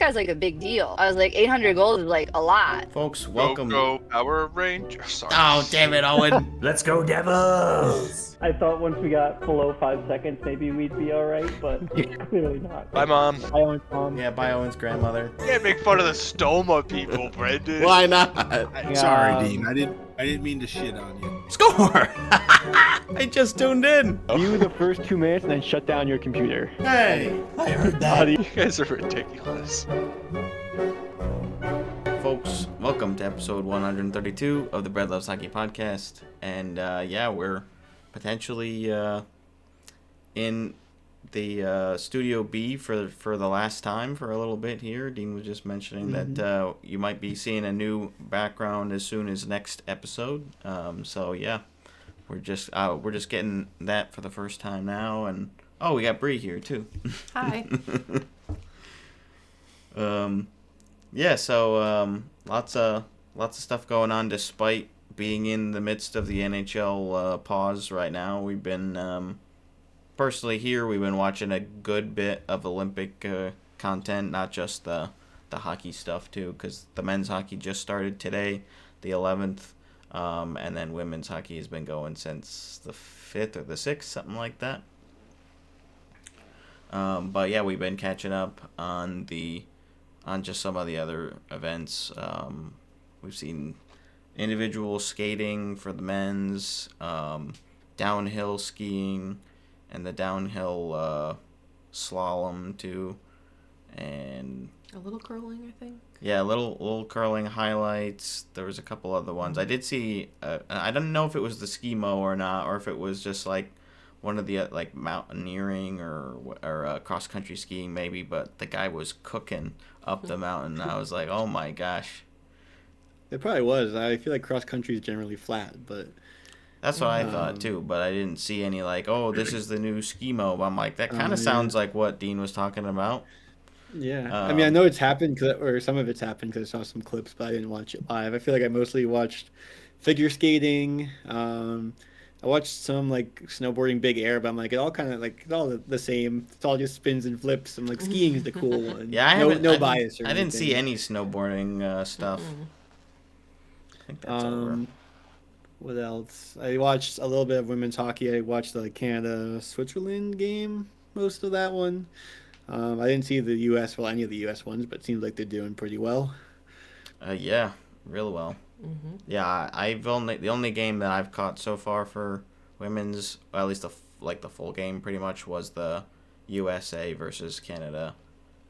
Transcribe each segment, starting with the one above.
guy's like a big deal. I was like, 800 goals is like a lot. Folks, welcome. Go Power Ranger. Sorry. Oh, damn it, Owen. Let's go Devils! I thought once we got below 5 seconds, maybe we'd be all right, but clearly not. Bye, Mom. I own Tom. Yeah, by Owen's grandmother. You can't make fun of the Stoma people, Brendan. Why not? Sorry, Dean. I didn't mean to shit on you. Score! I just tuned in. View the first 2 minutes and then shut down your computer. Hey, I heard that. You guys are ridiculous. Folks, welcome to episode 132 of the Bread Loves Hockey podcast. And yeah, we're potentially in the Studio B for the last time for a little bit here. Dean was just mentioning that you might be seeing a new background as soon as next episode. So yeah, we're just getting that for the first time now. And oh, we got Bree here too. Hi. Yeah, so lots of stuff going on despite being in the midst of the NHL pause right now. We've been personally here. We've been watching a good bit of Olympic content, not just the hockey stuff too, because the men's hockey just started today, the 11th, and then women's hockey has been going since the 5th or the 6th, something like that. But yeah, we've been catching up on just some of the other events. We've seen individual skating for the men's, downhill skiing, and the downhill slalom too, and A little curling, I think. yeah, little curling highlights. There was a couple other ones. I did see. I don't know if it was the ski-mo or not, or if it was just like one of the like mountaineering or cross country skiing maybe. But the guy was cooking up the mountain. I was like, oh my gosh. It probably was. I feel like cross country is generally flat, but That's what I thought too, but I didn't see any like, oh, this is the new ski-mo. I'm like, that kind of sounds like what Dean was talking about. yeah. I mean, I know it's happened, or some of it's happened because I saw some clips, but I didn't watch it live. I feel like I mostly watched figure skating. I watched some like snowboarding big air, but I'm like, it all kind of like it's all the same. It's all just spins and flips. I'm like, skiing is the cool one. Yeah, no bias. I didn't see any snowboarding stuff. I think that's over. What else? I watched a little bit of women's hockey. I watched the Canada-Switzerland game, most of that one. I didn't see the U.S. Well, any of the U.S. ones, but it seems like they're doing pretty well. Yeah, real well. Mm-hmm. Yeah, the only game that I've caught so far for women's, or at least the full game, pretty much was the USA versus Canada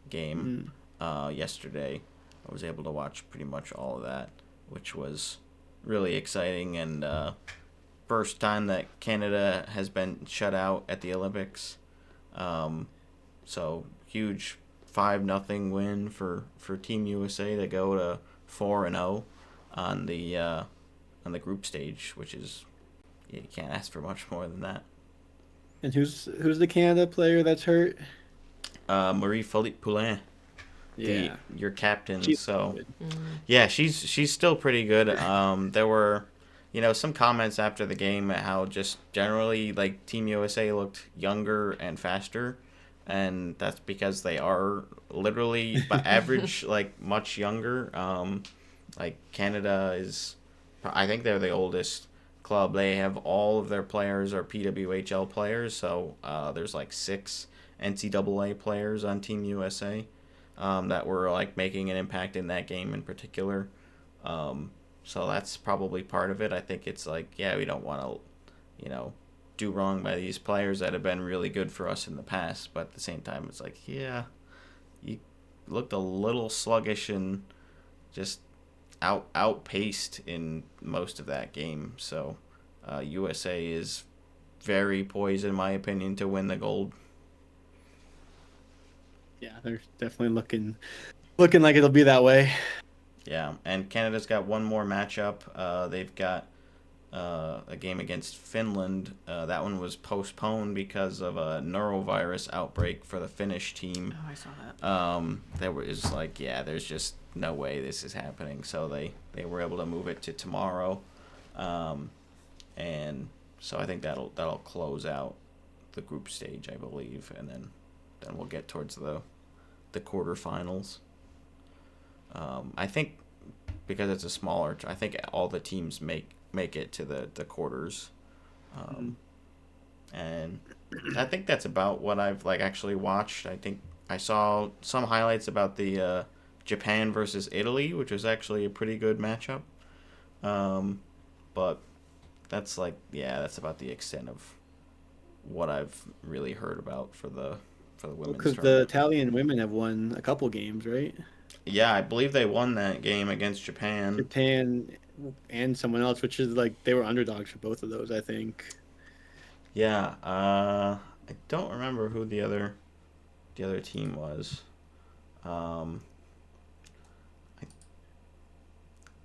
game yesterday. I was able to watch pretty much all of that, which was really exciting, and first time that Canada has been shut out at the Olympics. So huge 5-0 win for Team USA to go to 4-0 on the group stage, which is you can't ask for much more than that. And who's the Canada player that's hurt? Marie-Philippe Poulin. Yeah, your captain. She's so good. yeah, she's still pretty good. There were, some comments after the game at how just generally like Team USA looked younger and faster, and that's because they are literally by average like much younger. Like Canada is, I think they're the oldest club. They have all of their players are PWHL players, so there's like 6 NCAA players on Team USA. That were like making an impact in that game in particular. So that's probably part of it. I think it's like, yeah, we don't want to, do wrong by these players that have been really good for us in the past. But at the same time, it's like, yeah, you looked a little sluggish and just outpaced in most of that game. So USA is very poised, in my opinion, to win the gold. Yeah, they're definitely looking like it'll be that way. Yeah, and Canada's got one more matchup. They've got a game against Finland. That one was postponed because of a norovirus outbreak for the Finnish team. Oh, I saw that. There was like, yeah, there's just no way this is happening. So they were able to move it to tomorrow, and so I think that'll close out the group stage, I believe, and then we'll get towards the quarterfinals. I think because it's a smaller, I think all the teams make it to the quarters, and I think that's about what I've like actually watched. I think I saw some highlights about the Japan versus Italy, which was actually a pretty good matchup. But that's that's about the extent of what I've really heard about for the women's Because the tournament. Italian women have won a couple games, right? Yeah, I believe they won that game against Japan. Japan and someone else, which is like they were underdogs for both of those, I think. Yeah, I don't remember who the other team was. And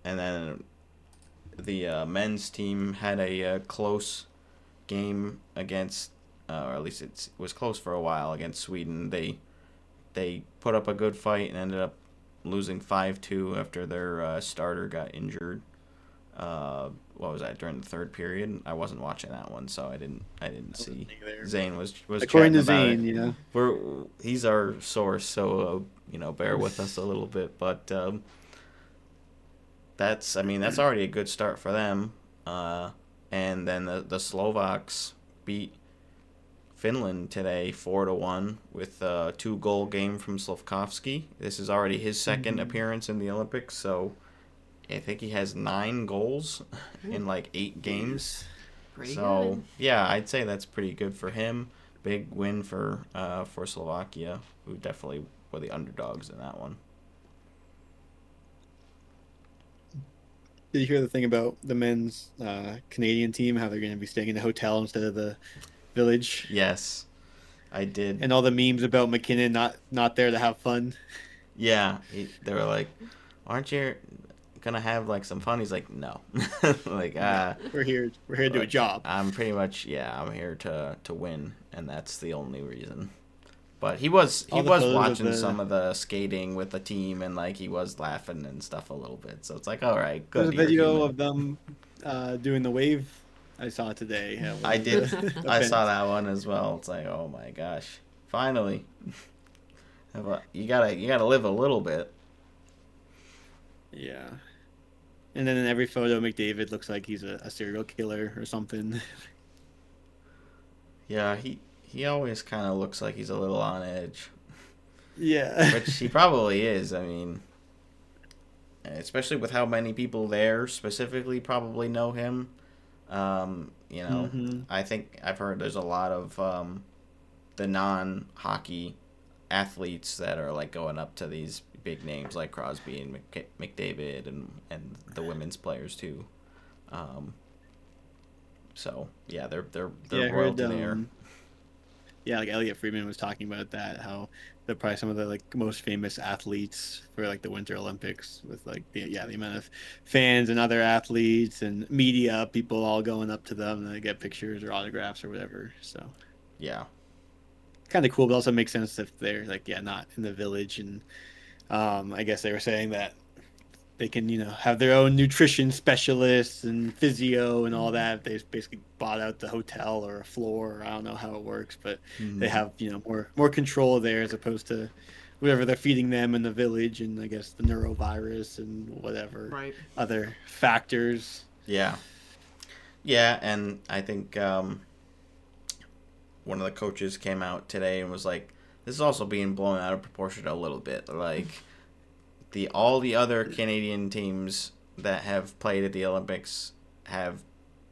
then the men's team had a close game against, or at least it was close for a while against Sweden. They put up a good fight and ended up losing 5-2 after their starter got injured. What was that, during the third period? I wasn't watching that one, so I didn't see. Zane was According to chatting Zane, about it. He's our source, so bear with us a little bit. But that's already a good start for them. And then the Slovaks beat Finland today 4-1 with a 2-goal game from Slavkovsky. This is already his second appearance in the Olympics, so I think he has 9 goals in like 8 games. Pretty So good. yeah, I'd say that's pretty good for him. Big win for Slovakia, who definitely were the underdogs in that one. Did you hear the thing about the men's Canadian team? How they're going to be staying in a hotel instead of the village? Yes, I did. And all the memes about McKinnon not there to have fun. Yeah, they were like, "Aren't you gonna have like some fun?" He's like, "No, like We're here to do a job." I'm pretty much I'm here to win, and that's the only reason." But he was All the photos of watching the- some of the skating with the team, and like he was laughing and stuff a little bit. So it's like, all right, There's good. a video you're human. of them doing the wave. I saw it today. at one I of did. the I events. saw that one as well. It's like, oh my gosh, finally. You gotta live a little bit. Yeah. And then in every photo, McDavid looks like he's a serial killer or something. Yeah, he always kind of looks like he's a little on edge, Yeah. which he probably is. I mean, especially with how many people there specifically probably know him. Mhm. I think I've heard there's a lot of the non-hockey athletes that are like going up to these big names like Crosby and McDavid and the women's players too. So yeah, they're Yeah, I heard. royalty there. Yeah, like Elliot Friedman was talking about that, how they're probably some of the like most famous athletes for like the Winter Olympics, with like the amount of fans and other athletes and media people all going up to them to get pictures or autographs or whatever. So Yeah. kind of cool, but also makes sense if they're like not in the village. And I guess they were saying that they can have their own nutrition specialists and physio and all that. They basically bought out the hotel or a floor, or I don't know how it works, but they have more control there as opposed to whatever they're feeding them in the village, and I guess the neurovirus and whatever Right. other factors. Yeah, and I think one of the coaches came out today and was like, "This is also being blown out of proportion a little bit. Like all the other Canadian teams that have played at the Olympics have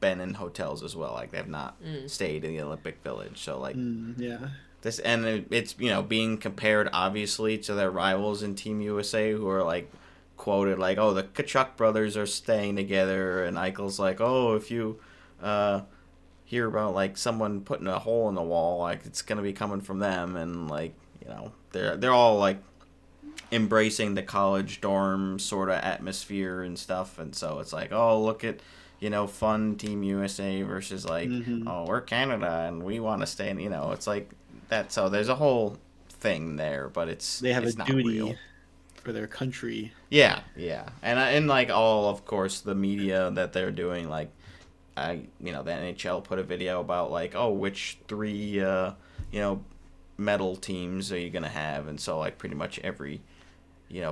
been in hotels as well. Like they have not stayed in the Olympic Village. So like Yeah. this, and it's being compared obviously to their rivals in Team USA, who are like quoted like, oh, the Kachuk brothers are staying together, and Eichel's like, oh, if you hear about like someone putting a hole in the wall, like it's gonna be coming from them, and like they're all like embracing the college dorm sort of atmosphere and stuff, and so it's like, oh, look at fun Team USA versus like, oh, we're Canada and we want to stay in, it's like that. So there's a whole thing there, but They have it's a not duty real. for their country. Yeah, and like all, of course, the media that they're doing, like the NHL put a video about like, oh, which 3 medal teams are you gonna have, and so like pretty much every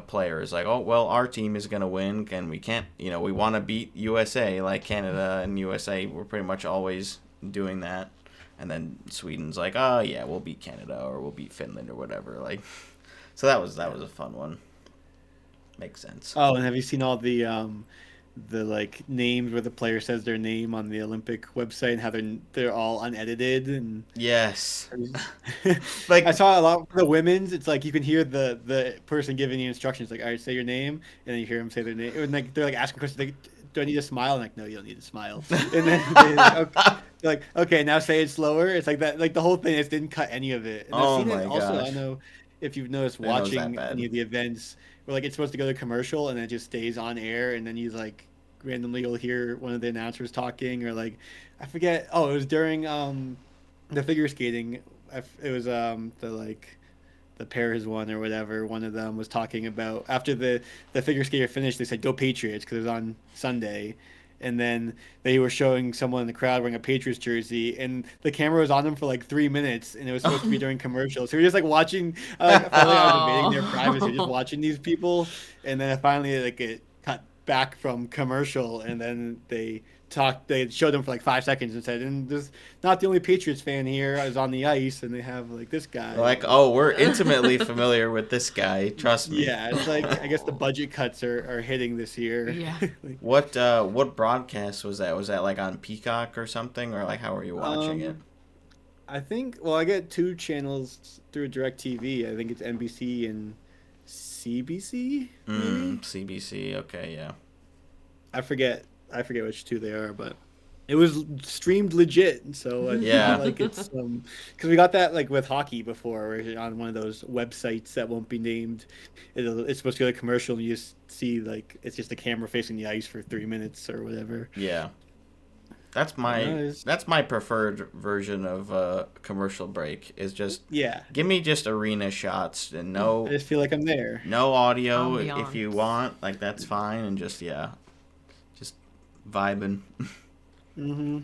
players like, oh well, our team is gonna win, and we can't, we want to beat USA, like Canada and USA. We're pretty much always doing that, and then Sweden's like, oh yeah, we'll beat Canada or we'll beat Finland or whatever. Like, so that was a fun one. Makes sense. Oh, and have you seen all the like names where the player says their name on the Olympic website and how they're all unedited and Yes. like I saw a lot for the women's. It's like you can hear the person giving the instructions, like, all right, say your name, and then you hear them say their name, and like they're like asking questions, like, do I need to smile? I'm like, no, you don't need to smile. And then they're like, okay, now say it slower. It's like that, like the whole thing just didn't cut any of it. And I've seen it also. I don't know if you've noticed watching any of the events where like it's supposed to go to commercial and then it just stays on air, and then you like randomly you'll hear one of the announcers talking, or like I forget. Oh, it was during the figure skating. It was the pairs one or whatever. One of them was talking about after the figure skater finished. They said "Go Patriots" because it was on Sunday, and then they were showing someone in the crowd wearing a Patriots jersey, and the camera was on them for like 3 minutes, and it was supposed to be during commercials. So we were just like watching. I felt like I was invading their privacy, just watching these people, and then finally like it cut back from commercial, and then they showed them for like 5 seconds and said, and this not the only Patriots fan here is on the ice, and they have like this guy. Like, oh, we're intimately familiar with this guy, trust me. Yeah, it's like I guess the budget cuts are hitting this year. Yeah. Like, what broadcast was that? Was that like on Peacock or something, or like how were you watching it? I think, well, I get 2 channels through DirecTV. I think it's NBC and CBC. CBC. Okay, yeah. I forget which 2 they are, but it was streamed legit. So Yeah. not like it's because we got that like with hockey before, where you're on one of those websites that won't be named. It's supposed to go to commercial, and you just see like it's just a camera facing the ice for 3 minutes or whatever. Yeah. That's my preferred version of commercial break, is just give me just arena shots and I just feel like I'm there. no audio Ambiance. if you want, like that's fine, and just vibing. Mm-hmm.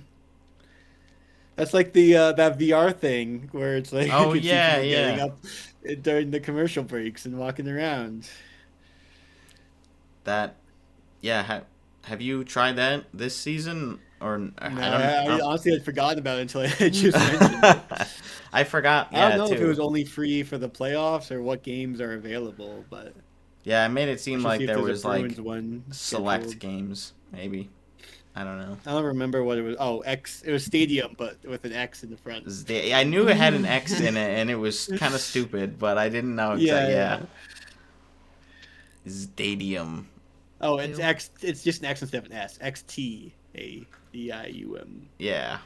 That's like the that VR thing where it's like Oh, you can see yeah, people getting yeah. up during the commercial breaks and walking around. That, yeah. Have you tried that this season? Or No, I I honestly had forgotten about it until I just mentioned it. I forgot. I don't know too. if it was only free for the playoffs or what games are available, but Yeah, it made it seem should like see if there there's a was like Bruins one select scheduled. games, maybe. I don't know. I don't remember what it was. Oh, X. It was Stadium, but with an X in the front. I knew it had an X in it, and it was kind of stupid, but I didn't know exactly. Yeah. Stadium. Oh, it's X. It's just an X instead of an S. XTADIUM. Yeah.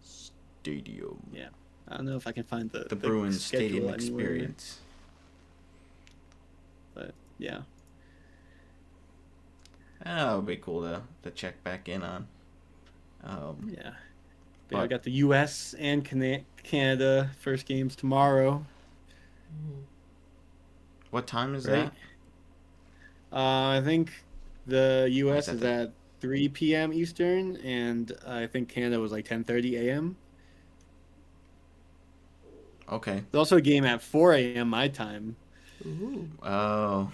Stadium. Yeah. I don't know if I can find the Bruins Stadium schedule anywhere, experience. but yeah. That would be cool to check back in on. Yeah. But I got the U.S. and Canada first games tomorrow. What time is Right. that? I think the U.S. Is is that at 3 p.m. Eastern, and I think Canada was like 10:30 a.m. Okay. There's also a game at 4 a.m. my time. Ooh, Oh.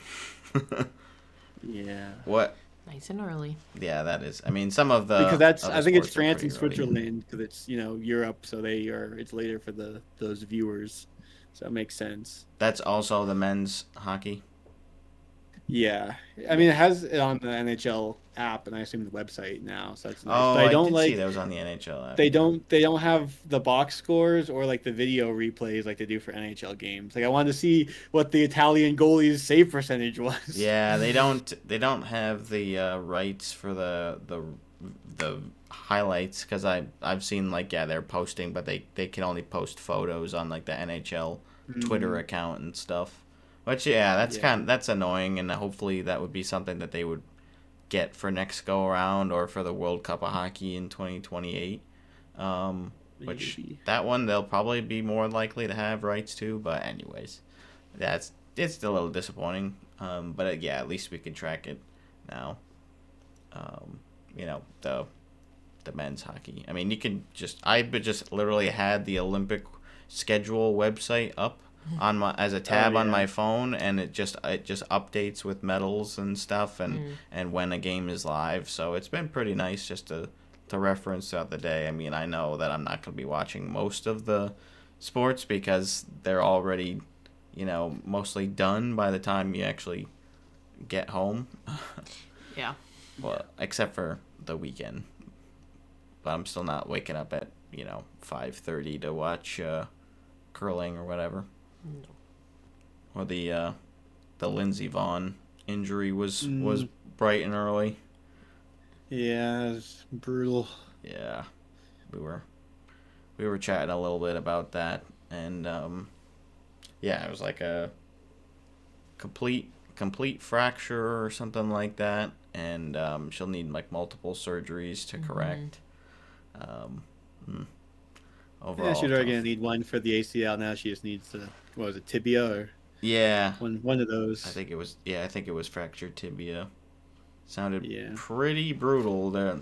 Yeah. What? nice and early. Yeah, that is. I mean, some of the Because that's other I think it's sports are France and pretty early. Switzerland because it's Europe, so it's later for those viewers, so it makes sense. That's also the men's hockey. Yeah, I mean it has it on the NHL app and I assume the website now, so that's nice. Oh, but I don't did like see that was on the NHL app. they don't have the box scores or like the video replays like they do for NHL games. Like I wanted to see what the Italian goalie's save percentage was. Yeah, they don't have the rights for the highlights, because I've seen like they're posting, but they can only post photos on like the NHL Twitter account and stuff. Which that's annoying, and hopefully that would be something that they would get for next go around or for the World Cup of Hockey in 2028. Which Maybe. that one they'll probably be more likely to have rights to, but anyways, it's still a little disappointing. But yeah, at least we can track it now. The men's hockey. I mean, I just literally had the Olympic schedule website up, on my as a tab on yeah. my phone, and it just updates with medals and stuff, and when a game is live. So it's been pretty nice just to reference throughout the day. I mean, I know that I'm not going to be watching most of the sports because they're already, mostly done by the time you actually get home. Yeah. Well, except for the weekend. But I'm still not waking up at 5:30 to watch curling or whatever. No. Or the Lindsey Vonn injury was Mm. bright and early. Yeah, it's brutal. Yeah, we were chatting a little bit about that, and yeah, it was like a complete fracture or something like that, and she'll need like multiple surgeries to correct. Overall, Yeah, she's already tough. gonna need one for the ACL. Now she just needs what was it, tibia or Yeah, one of those. I think it was fractured tibia. Sounded Yeah. pretty brutal. There,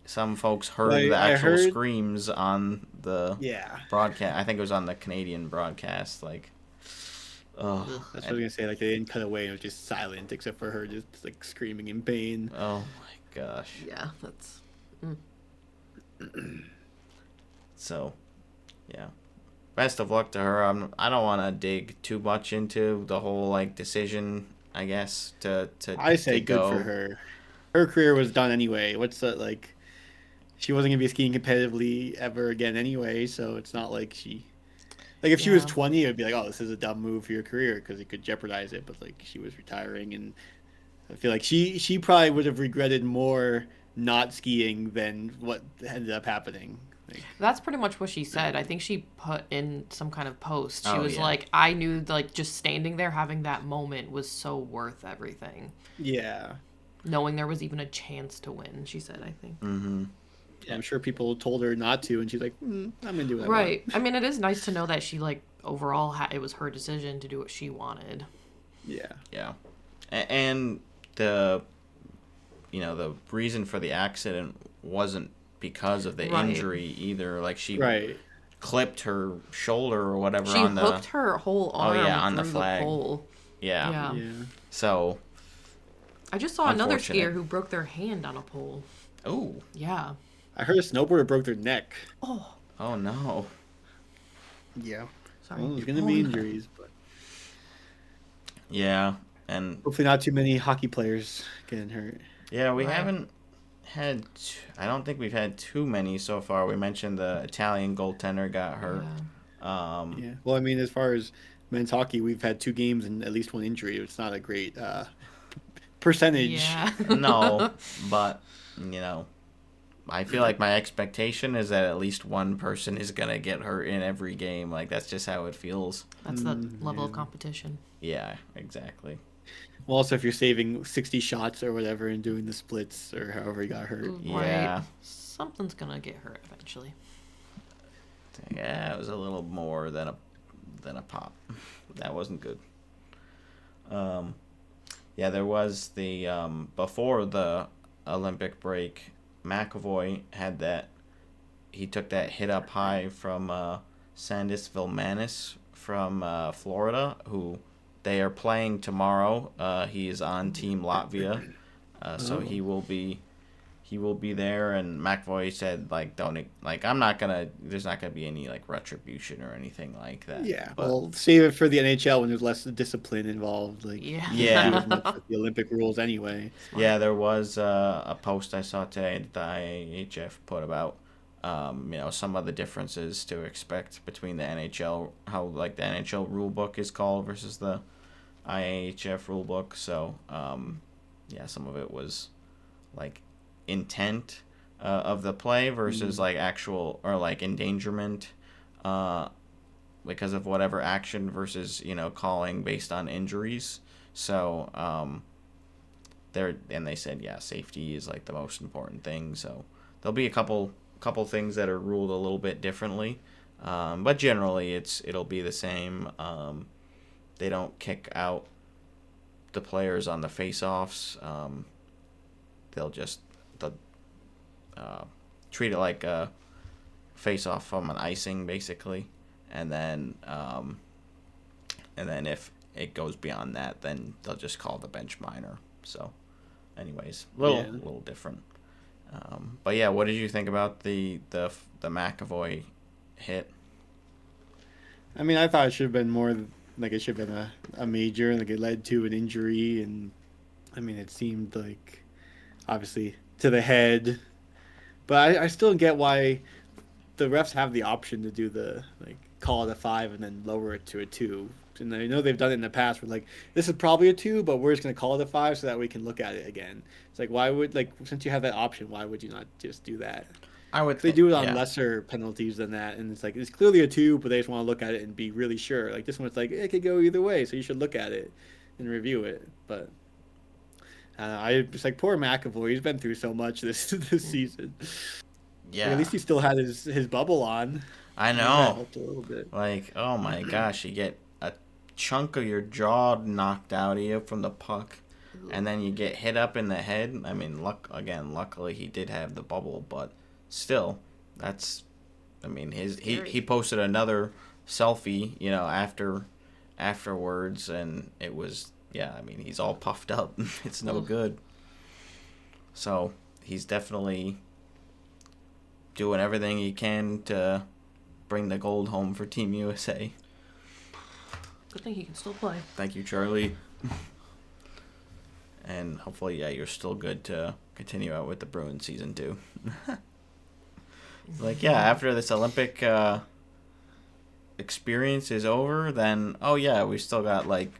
some folks heard Like, the I actual heard- screams on the Yeah, broadcast. I think it was on the Canadian broadcast. Like, oh, that's what I was gonna say. Like they didn't cut away; it was just silent, except for her just like screaming in pain. oh my gosh. Yeah, that's. So, yeah. Best of luck to her. I don't want to dig too much into the whole like decision. I guess to I say to good go. for her. Her career was done anyway. What's that like? She wasn't gonna be skiing competitively ever again anyway, so it's not like she. Like if she was Yeah. 20, it would be like, oh, this is a dumb move for your career because it could jeopardize it. But like she was retiring, and I feel like she probably would have regretted more not skiing than what ended up happening. Like, That's pretty much what she said. I think she put in some kind of post. She Oh, was yeah. like, I knew like just standing there having that moment was so worth everything. yeah. Knowing there was even a chance to win, she said, I think. Mm-hmm. Yeah, I'm sure people told her not to, and she's like, I'm gonna do what I Right. I mean, it is nice to know that she like overall it was her decision to do what she wanted. want. Yeah. Yeah, and the the reason for the accident wasn't because of the Right. injury either. Like she Right. clipped her shoulder or whatever She on the hooked her whole arm yeah, on the through flag. pole. yeah. Yeah. Yeah. So I just saw another Unfortunate. skier who broke their hand on a pole. oh Yeah. I heard a snowboarder broke their neck. Oh, no. Yeah. sorry. Well, there's gonna be injuries, but Yeah, and hopefully not too many hockey players getting hurt. yeah, we Right. haven't had. I don't think we've had too many so far. We mentioned the Italian goaltender got hurt. Yeah. Yeah. Well, I mean, as far as men's hockey, we've had 2 games and at least 1 injury. It's not a great percentage. Yeah. No, but I feel like my expectation is that at least one person is gonna get hurt in every game. Like that's just how it feels. That's the level of competition. Yeah, exactly. Well, also if you're saving 60 shots or whatever and doing the splits or however you got hurt. Yeah. Right. Something's gonna get hurt eventually. Yeah, it was a little more than a pop. That wasn't good. Yeah, there was the before the Olympic break, McAvoy had that. He took that hit up high from Sandis Vilmanis from Florida, who they are playing tomorrow. He is on Team Latvia, so he will be there. And McAvoy said I'm not gonna. There's not gonna be any like retribution or anything like that. Yeah. but, Well, save it for the NHL when there's less discipline involved. Like, Yeah. you Yeah. can't do as much with the Olympic rules anyway. yeah, there was a post I saw today that the IHF put about some of the differences to expect between the NHL, how like the NHL rule book is called versus the IHF rule book. So yeah, some of it was like intent of the play versus like actual or like endangerment because of whatever action versus calling based on injuries. So they said safety is like the most important thing. So there'll be a couple things that are ruled a little bit differently, but generally it'll be the same. They don't kick out the players on the face-offs. They'll treat it like a face-off from an icing basically, and then and then if it goes beyond that, then they'll just call the bench minor. So, anyways, little different. But yeah, what did you think about the McAvoy hit? I mean, I thought it should have been more like it should have been a major, like it led to an injury, and I mean, it seemed like obviously to the head, but I still get why the refs have the option to do the like call it a 5 and then lower it to a 2. And I know they've done it in the past where like this is probably a 2, but we're just gonna call it a 5 so that we can look at it again. It's like why would since you have that option, why would you not just do that? I would. They do it on lesser penalties than that, and it's like it's clearly a 2, but they just want to look at it and be really sure. Like this one, it's like it could go either way, so you should look at it and review it. But I just like poor McAvoy. He's been through so much this season. Yeah. Like, at least he still had his bubble on. I know. That helped a little bit. Like, oh my gosh, you get a chunk of your jaw knocked out of you from the puck, and then you get hit up in the head. I mean, luckily he did have the bubble, but still, that's. I mean, he posted another selfie, afterwards, and it was I mean, he's all puffed up. It's no good. So he's definitely doing everything he can to bring the gold home for Team USA. Good thing he can still play. Thank you, Charlie. And hopefully, you're still good to continue out with the Bruins season 2. After this Olympic experience is over, then we still got like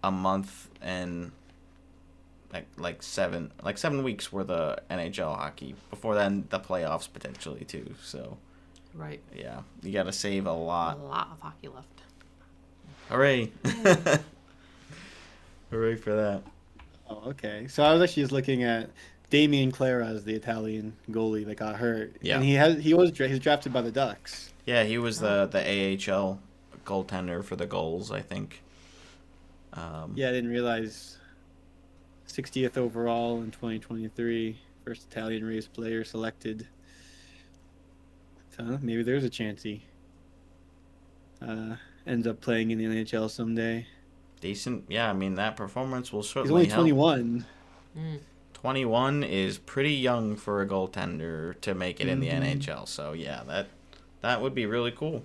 a month and like 7 weeks worth of NHL hockey. Before then, the playoffs potentially too. So, right. Yeah, you got to save a lot. A lot of hockey left. Hooray! Hooray for that. Oh, okay. So I was actually just looking at Damian Clara as the Italian goalie that got hurt. Yeah. And he's drafted by the Ducks. Yeah, he was the AHL goaltender for the Goals, I think. I didn't realize 60th overall in 2023, first Italian race player selected. So maybe there's a chance he ends up playing in the NHL someday. Decent. Yeah, I mean, that performance will He's certainly only 21. Mm. 21 is pretty young for a goaltender to make it in the NHL. So, yeah, that would be really cool.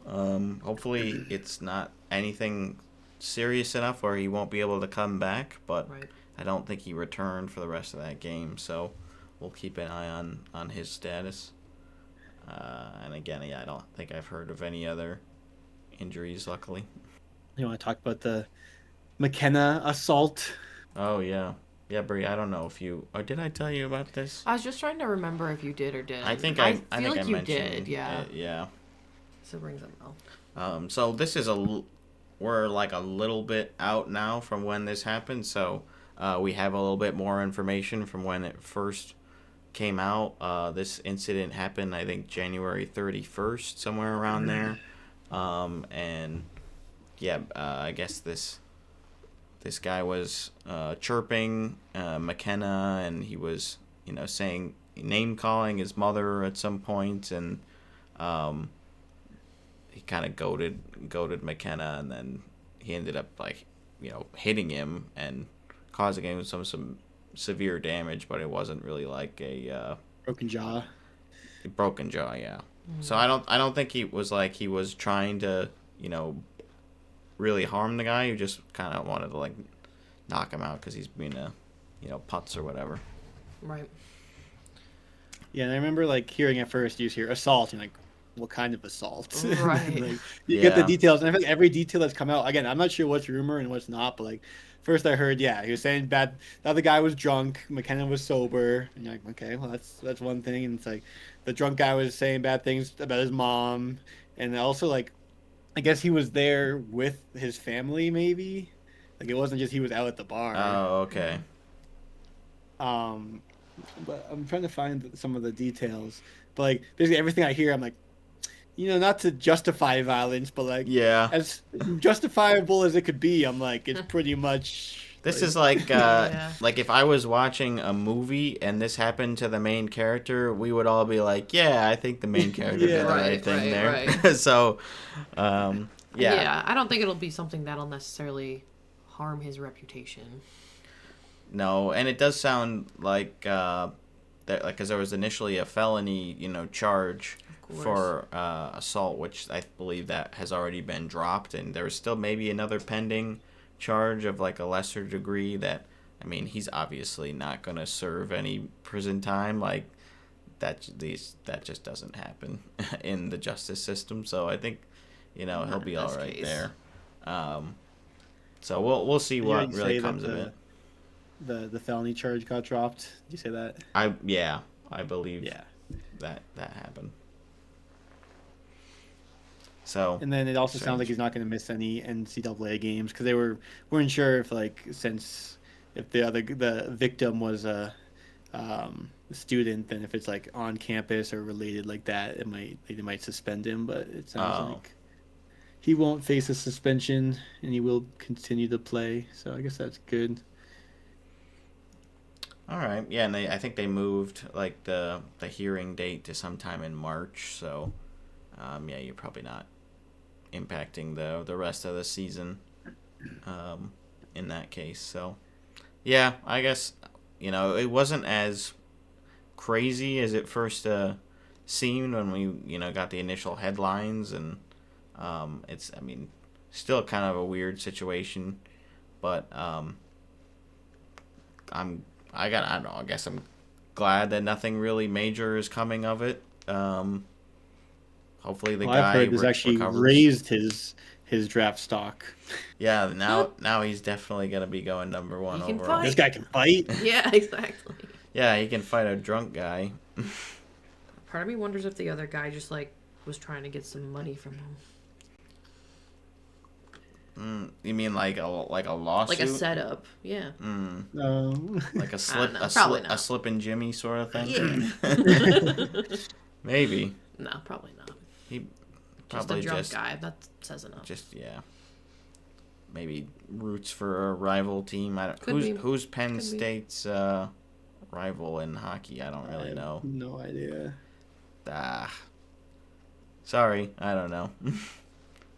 Hopefully it's not anything serious enough where he won't be able to come back, but Right. I don't think he returned for the rest of that game, so we'll keep an eye on his status. And again, I don't think I've heard of any other injuries, luckily. You want to talk about the McKenna assault? Oh, yeah. Yeah, Brie, I don't know if you... Or did I tell you about this? I was just trying to remember if you did or didn't. I think I I feel think like I you mentioned did, yeah. it, yeah. So it rings a bell. So this is we're like a little bit out now from when this happened, so we have a little bit more information from when it first came out. This incident happened, I think, January 31st, somewhere around there. And yeah, I guess this guy was chirping McKenna, and he was, saying, name calling his mother at some point, and he kind of goaded McKenna, and then he ended up hitting him and causing him some severe damage, but it wasn't really like a Broken jaw. Broken jaw, yeah. So I don't think he was trying to really harm the guy. He just kind of wanted to knock him out because he's being a putz or whatever. Right. Yeah, and I remember hearing at first you just hear assault, and what kind of assault? Right. You get the details, and I feel like every detail that's come out. Again, I'm not sure what's rumor and what's not, but first I heard, he was saying bad. The other guy was drunk. McKenna was sober, and you're like, okay, well that's one thing. And it's the drunk guy was saying bad things about his mom, and also I guess he was there with his family, maybe. It wasn't just he was out at the bar. Oh, okay. But I'm trying to find some of the details. But basically everything I hear, I'm not to justify violence, but yeah, as justifiable as it could be, I'm it's pretty much. This is like if I was watching a movie and this happened to the main character, we would all be like, yeah, I think the main character did the right thing there. Right. So, Yeah. I don't think it'll be something that'll necessarily harm his reputation. No, and it does sound like that, like, because there was initially a felony, charge for assault, which I believe that has already been dropped, and there's still maybe another pending charge of like a lesser degree that, I mean, he's obviously not going to serve any prison time. Like that just doesn't happen in the justice system. So I think, he'll be all right there. So we'll see what really comes of it. The felony charge got dropped. Did you say that? I believe that happened. So, and then it also sounds like he's not going to miss any NCAA games because they weren't sure if if the victim was a student, then if it's like on campus or related like that, they might suspend him. But it sounds like he won't face a suspension and he will continue to play. So I guess that's good. All right, yeah, and I think they moved like the hearing date to sometime in March. So, yeah, you're probably not impacting the rest of the season in that case. So, yeah, I guess, it wasn't as crazy as it first seemed when we, got the initial headlines. And it's, I mean, still kind of a weird situation. But I don't know, I guess I'm glad that nothing really major is coming of it. Hopefully the guy I've heard this actually recovers. raised his draft stock. Yeah, now he's definitely gonna be going number 1 He can overall. fight. This guy can fight. Yeah, exactly. Yeah, he can fight a drunk guy. Part of me wonders if the other guy just was trying to get some money from him. You mean like a lawsuit? Like a setup, yeah. No. Like a slip, Probably not. a slip and Jimmy sort of thing. Yeah. Maybe. No, probably not. He Just probably a drunk guy. That says enough. Maybe roots for a rival team. Who's Penn State's rival in hockey? I don't really know. No idea. Sorry, I don't know.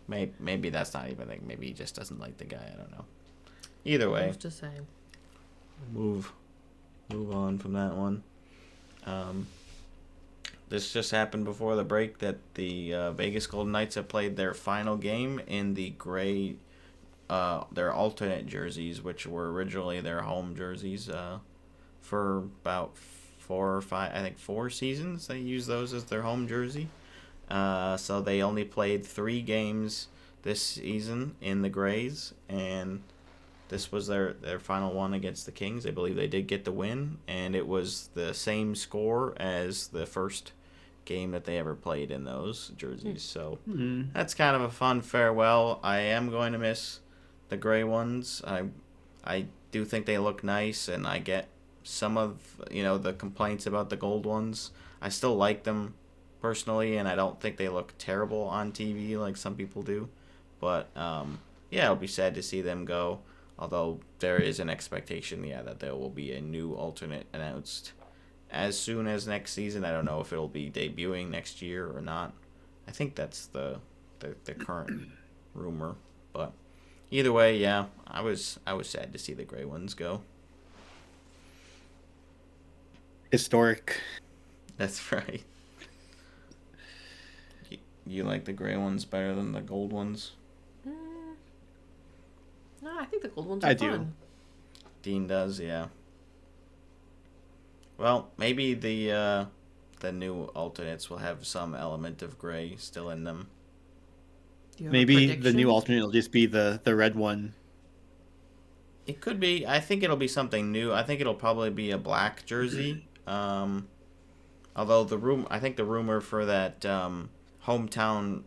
Maybe that's not even like, maybe he just doesn't like the guy. I don't know. Either way, Who's to say? move on from that one. This just happened before the break that the Vegas Golden Knights have played their final game in the gray, their alternate jerseys, which were originally their home jerseys, for about 4 or 5, I think 4 seasons. They used those as their home jersey. So they only played 3 games this season in the grays, and this was their final one against the Kings. I believe they did get the win, and it was the same score as the first game that they ever played in those jerseys. So that's kind of a fun farewell. I am going to miss the gray ones. I do think they look nice, and I get some of the complaints about the gold ones. I still like them personally, and I don't think they look terrible on TV like some people do. But yeah, it'll be sad to see them go. Although there is an expectation, that there will be a new alternate announced as soon as next season. I don't know if it'll be debuting next year or not. I think that's the current rumor. But either way, yeah, I was sad to see the gray ones go. Historic. That's right. You like the gray ones better than the gold ones? No, I think the gold ones are I fun. do. Dean does, yeah. Well, maybe the new alternates will have some element of gray still in them. Do you have a Maybe the prediction? new alternate will just be the red one. It could be. I think it'll be something new. I think it'll probably be a black jersey. Although I think the rumor for that hometown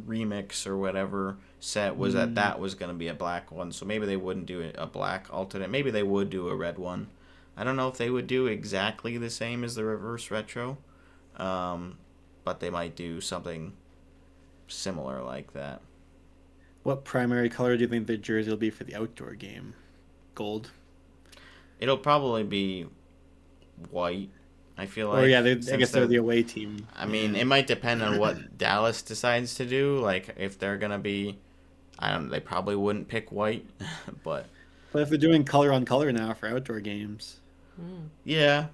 remix or whatever set was that was going to be a black one. So maybe they wouldn't do a black alternate. Maybe they would do a red one. I don't know if they would do exactly the same as the reverse retro, but they might do something similar like that. What primary color do you think the jersey will be for the outdoor game? Gold. It'll probably be white. I feel like. Or yeah, I since guess they're the away team. I mean, it might depend on what Dallas decides to do. Like, if they're gonna be, they probably wouldn't pick white, but But if they're doing color on color now for outdoor games, yeah,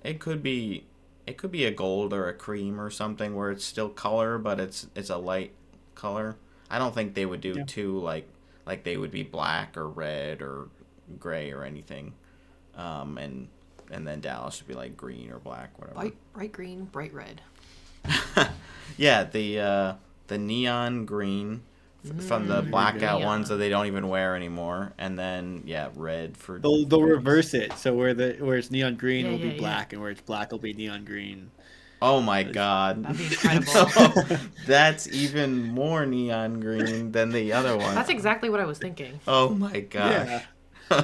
it could be a gold or a cream or something where it's still color, but it's a light color. I don't think they would do two like they would be black or red or gray or anything, and then Dallas would be like green or black, whatever. Bright green, bright red. Yeah, the neon green from the blackout ones that they don't even wear anymore, and then red for. they'll reverse it. So where it's neon green Yeah, will be yeah, black, and where it's black will be neon green. Oh my god. That'd be incredible. That's even more neon green than the other one. That's exactly what I was thinking. Oh my gosh. Yeah.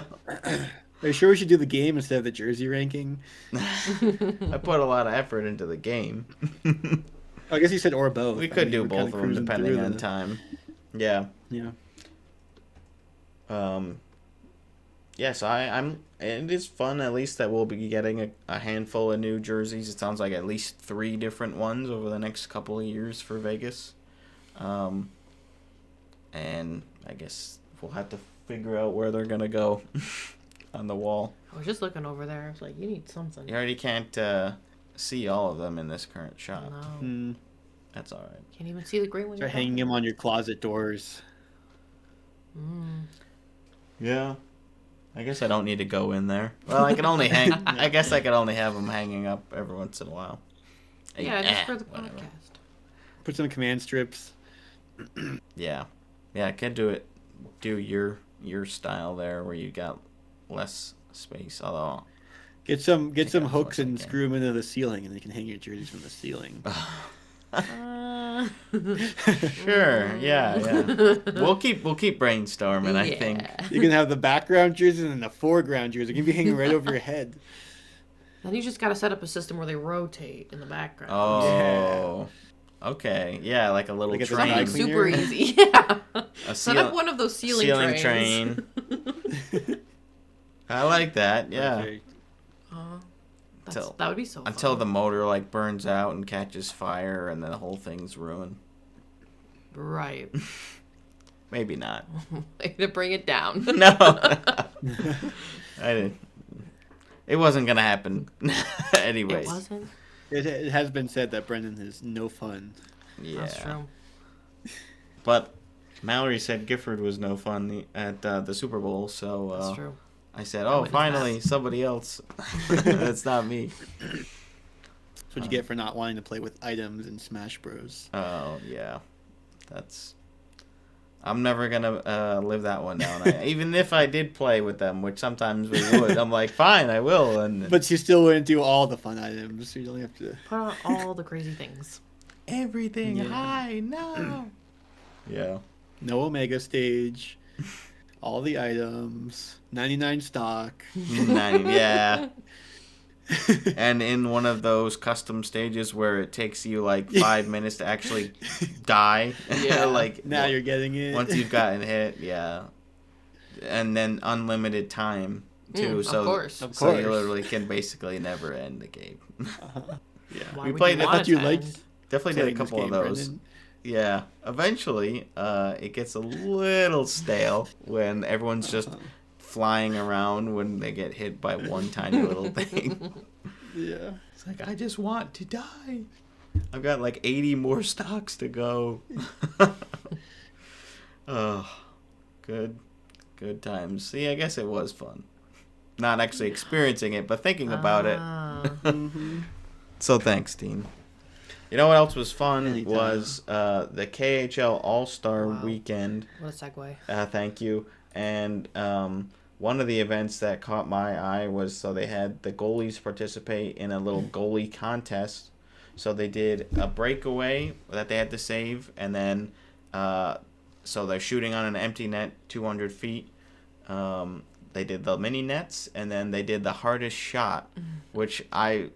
Are you sure we should do the game instead of the jersey ranking? I put a lot of effort into the game. I guess you said or both. We could do we're both kinda of them cruising depending through on the- time. Yeah. Yeah. So it is fun at least that we'll be getting a handful of new jerseys. It sounds like at least 3 different ones over the next couple of years for Vegas. And I guess we'll have to figure out where they're gonna go on the wall. I was just looking over there. I was like, you need something. You already can't see all of them in this current shot. No. That's all right. Can't even see the gray one. Start hanging them on your closet doors. Yeah. I guess I don't need to go in there. Well, I can only hang. I guess I could only have them hanging up every once in a while. Yeah, just for the whatever. podcast. Put some command strips. Yeah, I can do it. Do your style there where you got less space. Although Get some Take out as hooks much as I and can. screw them into the ceiling, and you can hang your jerseys from the ceiling. sure, yeah. We'll keep brainstorming. I think. You can have the background jerseys and then the foreground jerseys. It can be hanging right over your head. Then you just got to set up a system where they rotate in the background. Oh. Okay. Yeah, like a little Like at the train. dry Something cleaner. super easy. Yeah. A Set up one of those ceiling trains. train. I like that. Yeah. Perfect. That would be so fun. Until the motor like burns out and catches fire, and then the whole thing's ruined. Right. Maybe not. Like to bring it down. No. I didn't. It wasn't gonna happen. Anyways. It wasn't. It has been said that Brendan is no fun. Yeah. That's true. But Mallory said Gifford was no fun at the Super Bowl, so That's true. I said, I "Oh, witnessed finally, somebody else." That's not me. That's what you get for not wanting to play with items in Smash Bros. Oh yeah, I'm never gonna live that one down. Even if I did play with them, which sometimes we would, I'm like, fine, I will. And But you still wouldn't do all the fun items. So you don't have to. Put on all the crazy things. everything, Yeah. hi, no. Yeah. No Omega stage. All the items. 99 stock. Yeah. And in one of those custom stages where it takes you like 5 minutes to actually die. Yeah. Like Now you're getting it. once you've gotten hit, yeah. And then unlimited time too. Of So course. Of so you course. literally can basically never end the game. Yeah. Why We would played you it- I want thought you to liked end? Definitely did playing a this couple of game, those. Brendan. Yeah. Eventually, it gets a little stale when everyone's just flying around when they get hit by one tiny little thing. Yeah. It's like, I just want to die. I've got like 80 more stocks to go. Oh, good times. See, I guess it was fun. Not actually experiencing it, but thinking about it. Mm-hmm. So thanks, Dean. You know what else was fun Anytime. was the KHL All-Star Wow. weekend. What a segue. Thank you. And one of the events that caught my eye was so they had the goalies participate in a little goalie contest. So they did a breakaway that they had to save, and then so they're shooting on an empty net 200 feet. They did the mini nets, and then they did the hardest shot, which I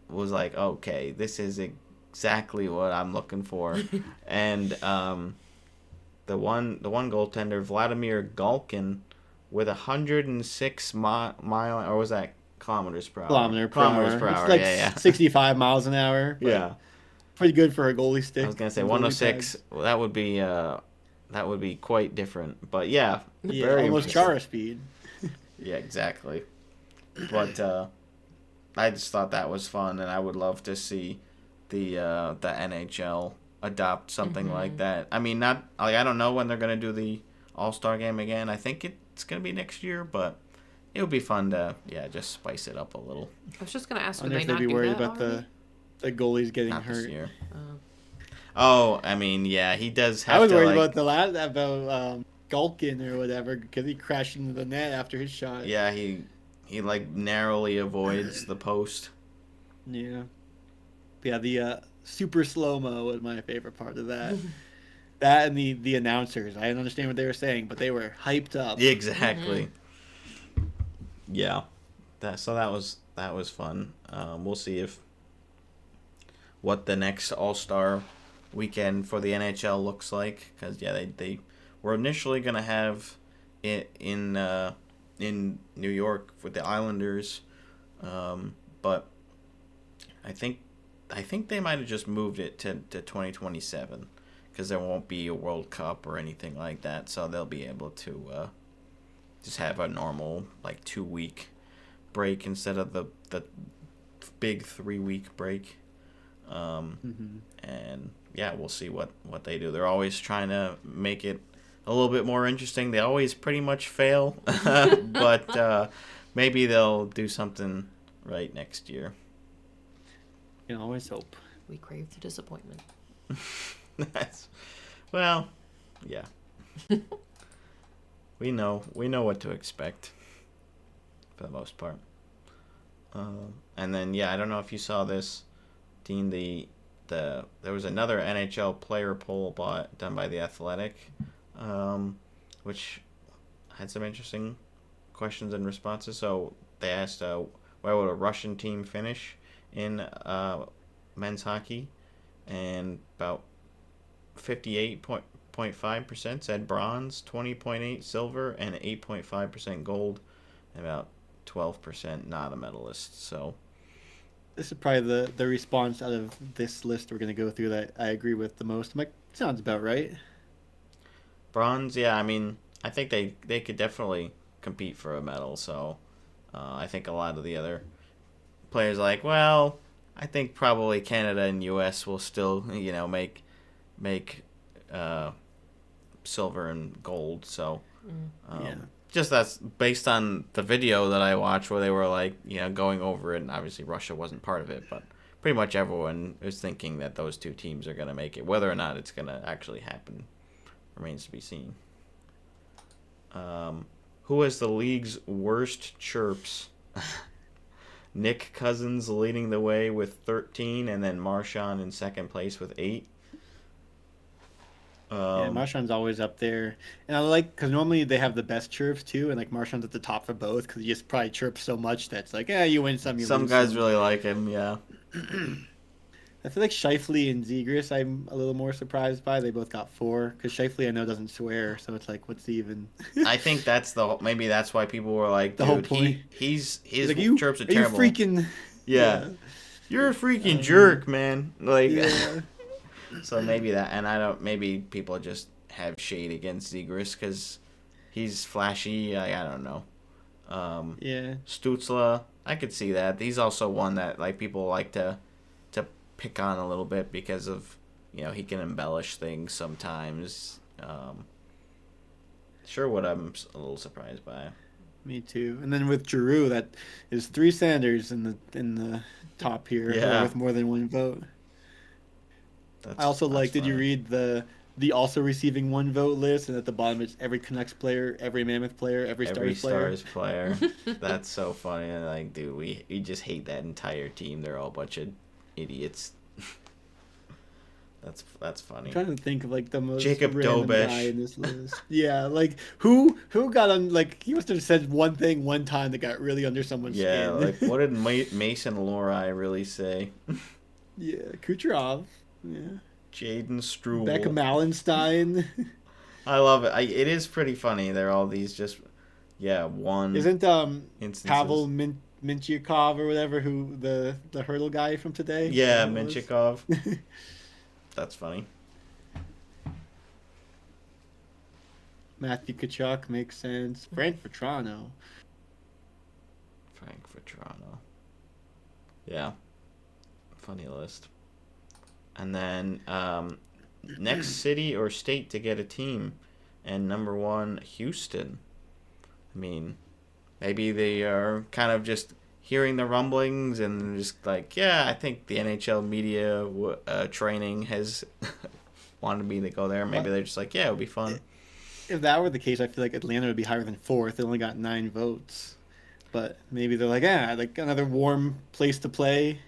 was like, okay, this is exactly what I'm looking for. And the one goaltender, Vladimir Galkin, with 106 mile, or was that Kilometers per hour. Kilometers per hour. It's like yeah. 65 miles an hour. Yeah. Pretty good for a goalie stick. I was gonna say and goalie 106. pads. Well, that would be quite different. But yeah, Yeah, very almost impressive. Chara speed. Yeah, exactly. But I just thought that was fun, and I would love to see the NHL adopt something like that. I mean, not like I don't know when they're gonna do the All-Star game again. I think it's gonna be next year, but it would be fun to just spice it up a little. I was just gonna ask, I do wonder they if they'd not be do worried that about already? the goalies getting Not this hurt. year. Oh. Oh, I mean, yeah, he does have I was to. worried Like, about Gulkin or whatever because he crashed into the net after his shot. yeah, he like narrowly avoids the post. Yeah. Yeah, the super slow-mo was my favorite part of that. That and the announcers. I didn't understand what they were saying, but they were hyped up. Exactly. Yeah. That was fun. We'll see what the next All-Star weekend for the NHL looks like, because they were initially gonna have it in New York with the Islanders, but I think they might have just moved it to 2027 because there won't be a World Cup or anything like that, so they'll be able to just have a normal like 2-week break instead of the big 3-week break. And yeah, we'll see what they do. They're always trying to make it a little bit more interesting. They always pretty much fail, but maybe they'll do something right next year. You can always hope. We crave the disappointment. Well, yeah. we know what to expect for the most part. And then I don't know if you saw this, Dean. There was another NHL player poll done by The Athletic, which had some interesting questions and responses. So they asked, where would a Russian team finish in men's hockey? And about 58.5% said bronze, 20.8% silver, and 8.5% gold, and about 12% not a medalist. So This is probably the response out of this list we're going to go through that I agree with the most. I'm like, sounds about right. bronze, yeah, I mean, I think they could definitely compete for a medal. So I think a lot of the other players are like, well, I think probably Canada and U.S. will still, make silver and gold. So just that's based on the video that I watched where they were like, going over it, and obviously Russia wasn't part of it, but pretty much everyone is thinking that those two teams are going to make it. Whether or not it's going to actually happen remains to be seen. Who has the league's worst chirps? Nick Cousins leading the way with 13, and then Marchand in second place with 8. Marchand's always up there, and I like because normally they have the best chirps too, and like Marchand's at the top for both because he just probably chirps so much that's like, you win some, you Some lose guys some. really like him, yeah. I feel like Scheifele and Zegras I'm a little more surprised by. They both got 4 because Scheifele I know doesn't swear, so it's like, what's even? I think maybe that's why people were like, The whole dude, point. his Like, chirps are terrible. You freaking Yeah. You're a freaking jerk, man. Like, yeah. so maybe that, and maybe people just have shade against Zegras because he's flashy. I don't know. Yeah. Stützle, I could see that. He's also one that like people like to pick on a little bit because of, he can embellish things sometimes. Sherwood, I'm a little surprised by. Me too. And then with Giroux, that is 3 Sanders in the top here with more than 1 vote. I also like. Did you read the also receiving 1 vote list, and at the bottom it's every Canucks player, every Mammoth player, every Stars player. That's so funny. And like, dude, we just hate that entire team. They're all a bunch of idiots. That's funny. I'm trying to think of like the most Jacob random Dobish guy in this list. Yeah, like who got on, like he must have said one thing one time that got really under someone's skin. Yeah, like what did Mason Lohrei really say? Yeah, Kucherov. Yeah. Jaden Struble. Becca Mallenstein. I love it. It is pretty funny. They're all these just one. Isn't instances. Pavel Minchikov or whatever, who the hurdle guy from today. Yeah, That was. Minchikov. That's funny. Matthew Kachuk makes sense. Frank Vetrano. Frank Vetrano. Yeah. Funny list. And then next city or state to get a team. And number 1, Houston. I mean, maybe they are kind of just hearing the rumblings and just like, yeah, I think the NHL media training has wanted me to go there. Maybe they're just like, yeah, it would be fun. If that were the case, I feel like Atlanta would be higher than 4th. They only got 9 votes. But maybe they're like, like another warm place to play.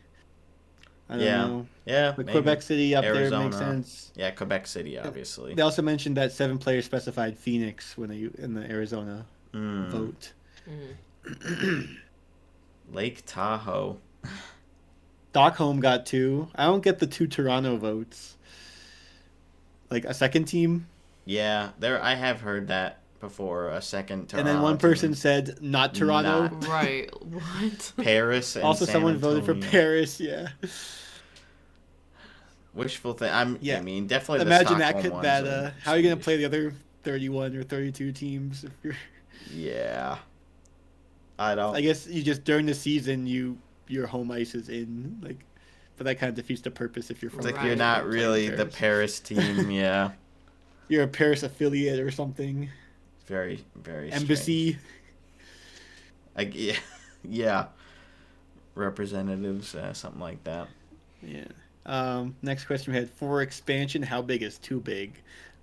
I don't know. Yeah. But maybe. Quebec City up Arizona. there makes sense. Yeah, Quebec City, obviously. They also mentioned that 7 players specified Phoenix when they in the Arizona vote. Lake Tahoe. Stockholm got 2. I don't get the 2 Toronto votes. Like a second team. Yeah, I have heard that before. A second Toronto. And then one person team. said not Toronto. Not. Right. What? Paris and Also, San someone voted for Antonio. Paris. Yeah. Wishful thing. Yeah. I mean, definitely. Imagine the that. Stockholm That. ones are How are you gonna Swedish. play the other 31 or 32 teams if you're? Yeah. I don't. I guess you just during the season your home ice is in but that kind of defeats the purpose if you're from. It's like Right. you're not playing really the Paris team. Yeah. You're a Paris affiliate or something. Very, very. Embassy. Strange. Yeah. Yeah. Representatives, something like that. Yeah. Next question we had for expansion. How big is too big?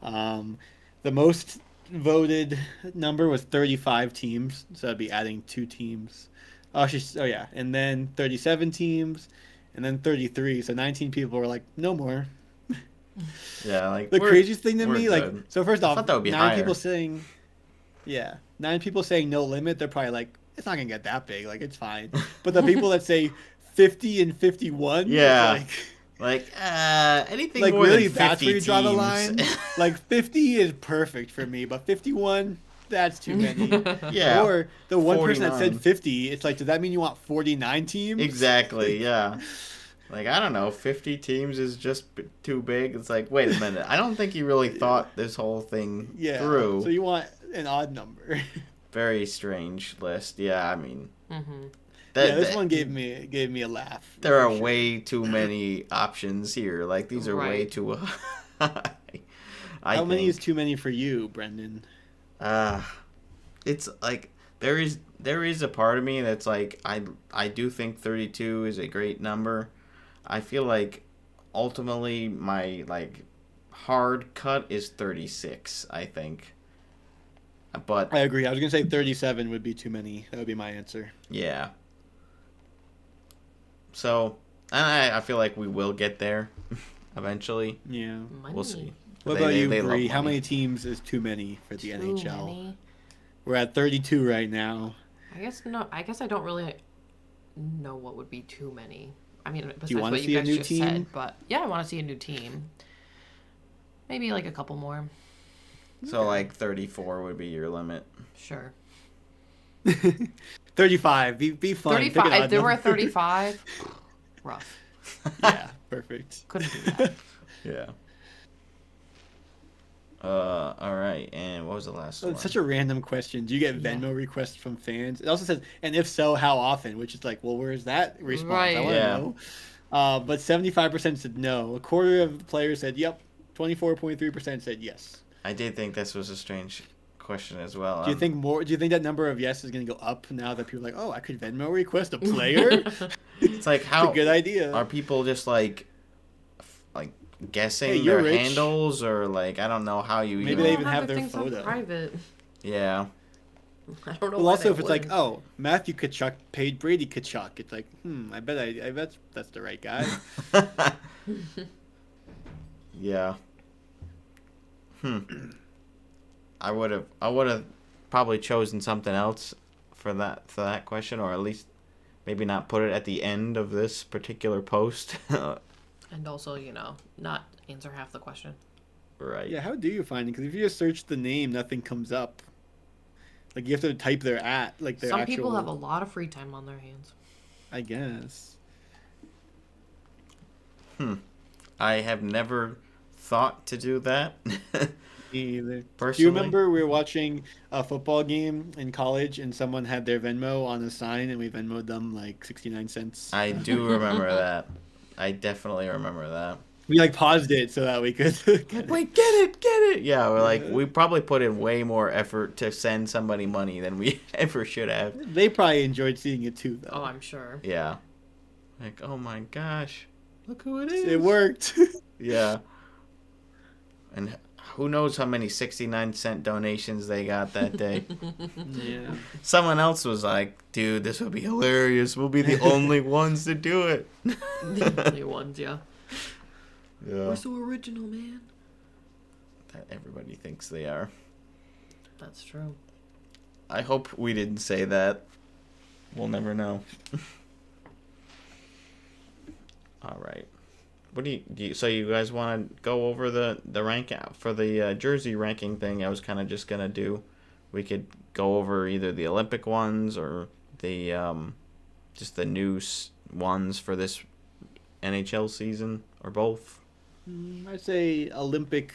The most voted number was 35 teams, so that'd be adding 2 teams. Oh yeah, and then 37 teams, and then 33. So 19 people were like, no more. Yeah, like The craziest thing to we're me, good. so first I off, thought that would be 9 higher. people saying, 9 people saying no limit. They're probably like, it's not gonna get that big. Like it's fine. But the people that say 50 and 51, Yeah. Anything like more really, than 50 that's where you draw the teams. line. Like 50 is perfect for me, but 51, that's too many. Yeah. Or the one person that 49. said 50, it's like, does that mean you want 49 teams? Exactly, yeah. Like, I don't know, 50 teams is just too big. It's like, wait a minute. I don't think you really thought this whole thing Yeah. through. So you want an odd number. Very strange list. Yeah, I mean, Mm-hmm. This one gave me a laugh. there are for sure. way too many options here. Like, these are way Right. too high. How many is too many for you, Brendan? It's like there is a part of me that's like I do think 32 is a great number. I feel like ultimately my hard cut is 36, I think. But I agree. I was gonna say 37 would be too many. That would be my answer. yeah. So I feel like we will get there eventually. Yeah. We'll see. What They- about they- you, they love Bree? How money. many teams is too many for the Too NHL? many? We're at 32 right now. I guess I don't really know what would be too many. I mean, besides wanna what see you a guys new just team? said, but yeah, I want to see a new team. Maybe like a couple more. So like 34 would be your limit. Sure. 35. Be fun. Pick an 35. odd If there were number. 35, rough. Yeah, perfect. Couldn't do that. Yeah. All right. And what was the last one? It's such a random question. Do you get Venmo requests from fans? It also says, and if so, how often? Which is like, well, where's that response? Right. I want to Yeah. know. But 75% said no. A quarter of the players said yep. 24.3% said yes. I did think this was a strange question as well. Do you think more? Do you think that number of yes is going to go up now that people are like, oh, I could Venmo request a player? it's like It's how a good idea. are people just like guessing Hey, you're their rich. handles or like I don't know how you Maybe even they even have their their things on photo. private. yeah. I don't know. Well, why also they if it's like, wouldn't. oh, Matthew Kachuk paid Brady Kachuk, it's like, I bet that's the right guy. Yeah. I would have probably chosen something else for that question, or at least maybe not put it at the end of this particular post. And also, not answer half the question. Right. Yeah, how do you find it? Because if you just search the name, nothing comes up. Like you have to type their their Some actual. people have a lot of free time on their hands. I guess. I have never thought to do that. Either. Do Personally, you remember we were watching a football game in college and someone had their Venmo on a sign and we Venmoed them like 69 cents? I do remember that. I definitely remember that. We like paused it so that we could. Wait, get it! Yeah, we're like, we probably put in way more effort to send somebody money than we ever should have. They probably enjoyed seeing it too, though. Oh, I'm sure. Yeah. Like, oh my gosh, look who it is. It worked. Yeah. And who knows how many 69-cent donations they got that day. Yeah. Someone else was like, dude, this would be hilarious. We'll be the only ones to do it. The only ones, yeah. Yeah. We're so original, man. That everybody thinks they are. That's true. I hope we didn't say that. We'll never know. All right. What do you so you guys want to go over the rank out for the jersey ranking thing? I was kind of just gonna do. We could go over either the Olympic ones or the just the new ones for this NHL season, or both. I'd say Olympic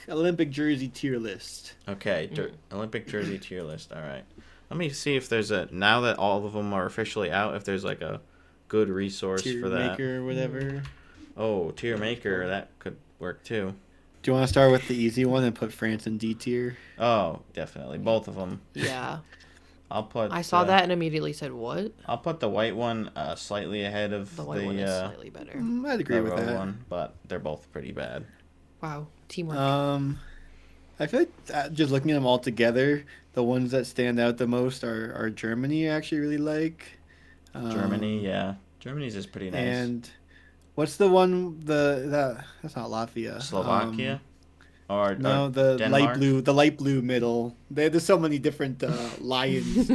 jersey tier list. Okay, Olympic jersey tier list. All right. Let me see if there's now that all of them are officially out, if there's like a good resource Tier for that. maker or whatever. Oh, tier maker, that could work too. Do you want to start with the easy one and put France in D tier? Oh, definitely, both of them. Yeah. I'll put. I saw that and immediately said, what? I'll put the white one slightly ahead of The white one is slightly better. I'd agree with red that. one, but they're both pretty bad. Wow. Teamwork. I feel like just looking at them all together, the ones that stand out the most are Germany. I actually really like. Germany, yeah, Germany's is pretty nice. And what's the one? That's not Latvia. Slovakia, or no, or the Denmark? light blue middle. There's so many different lions.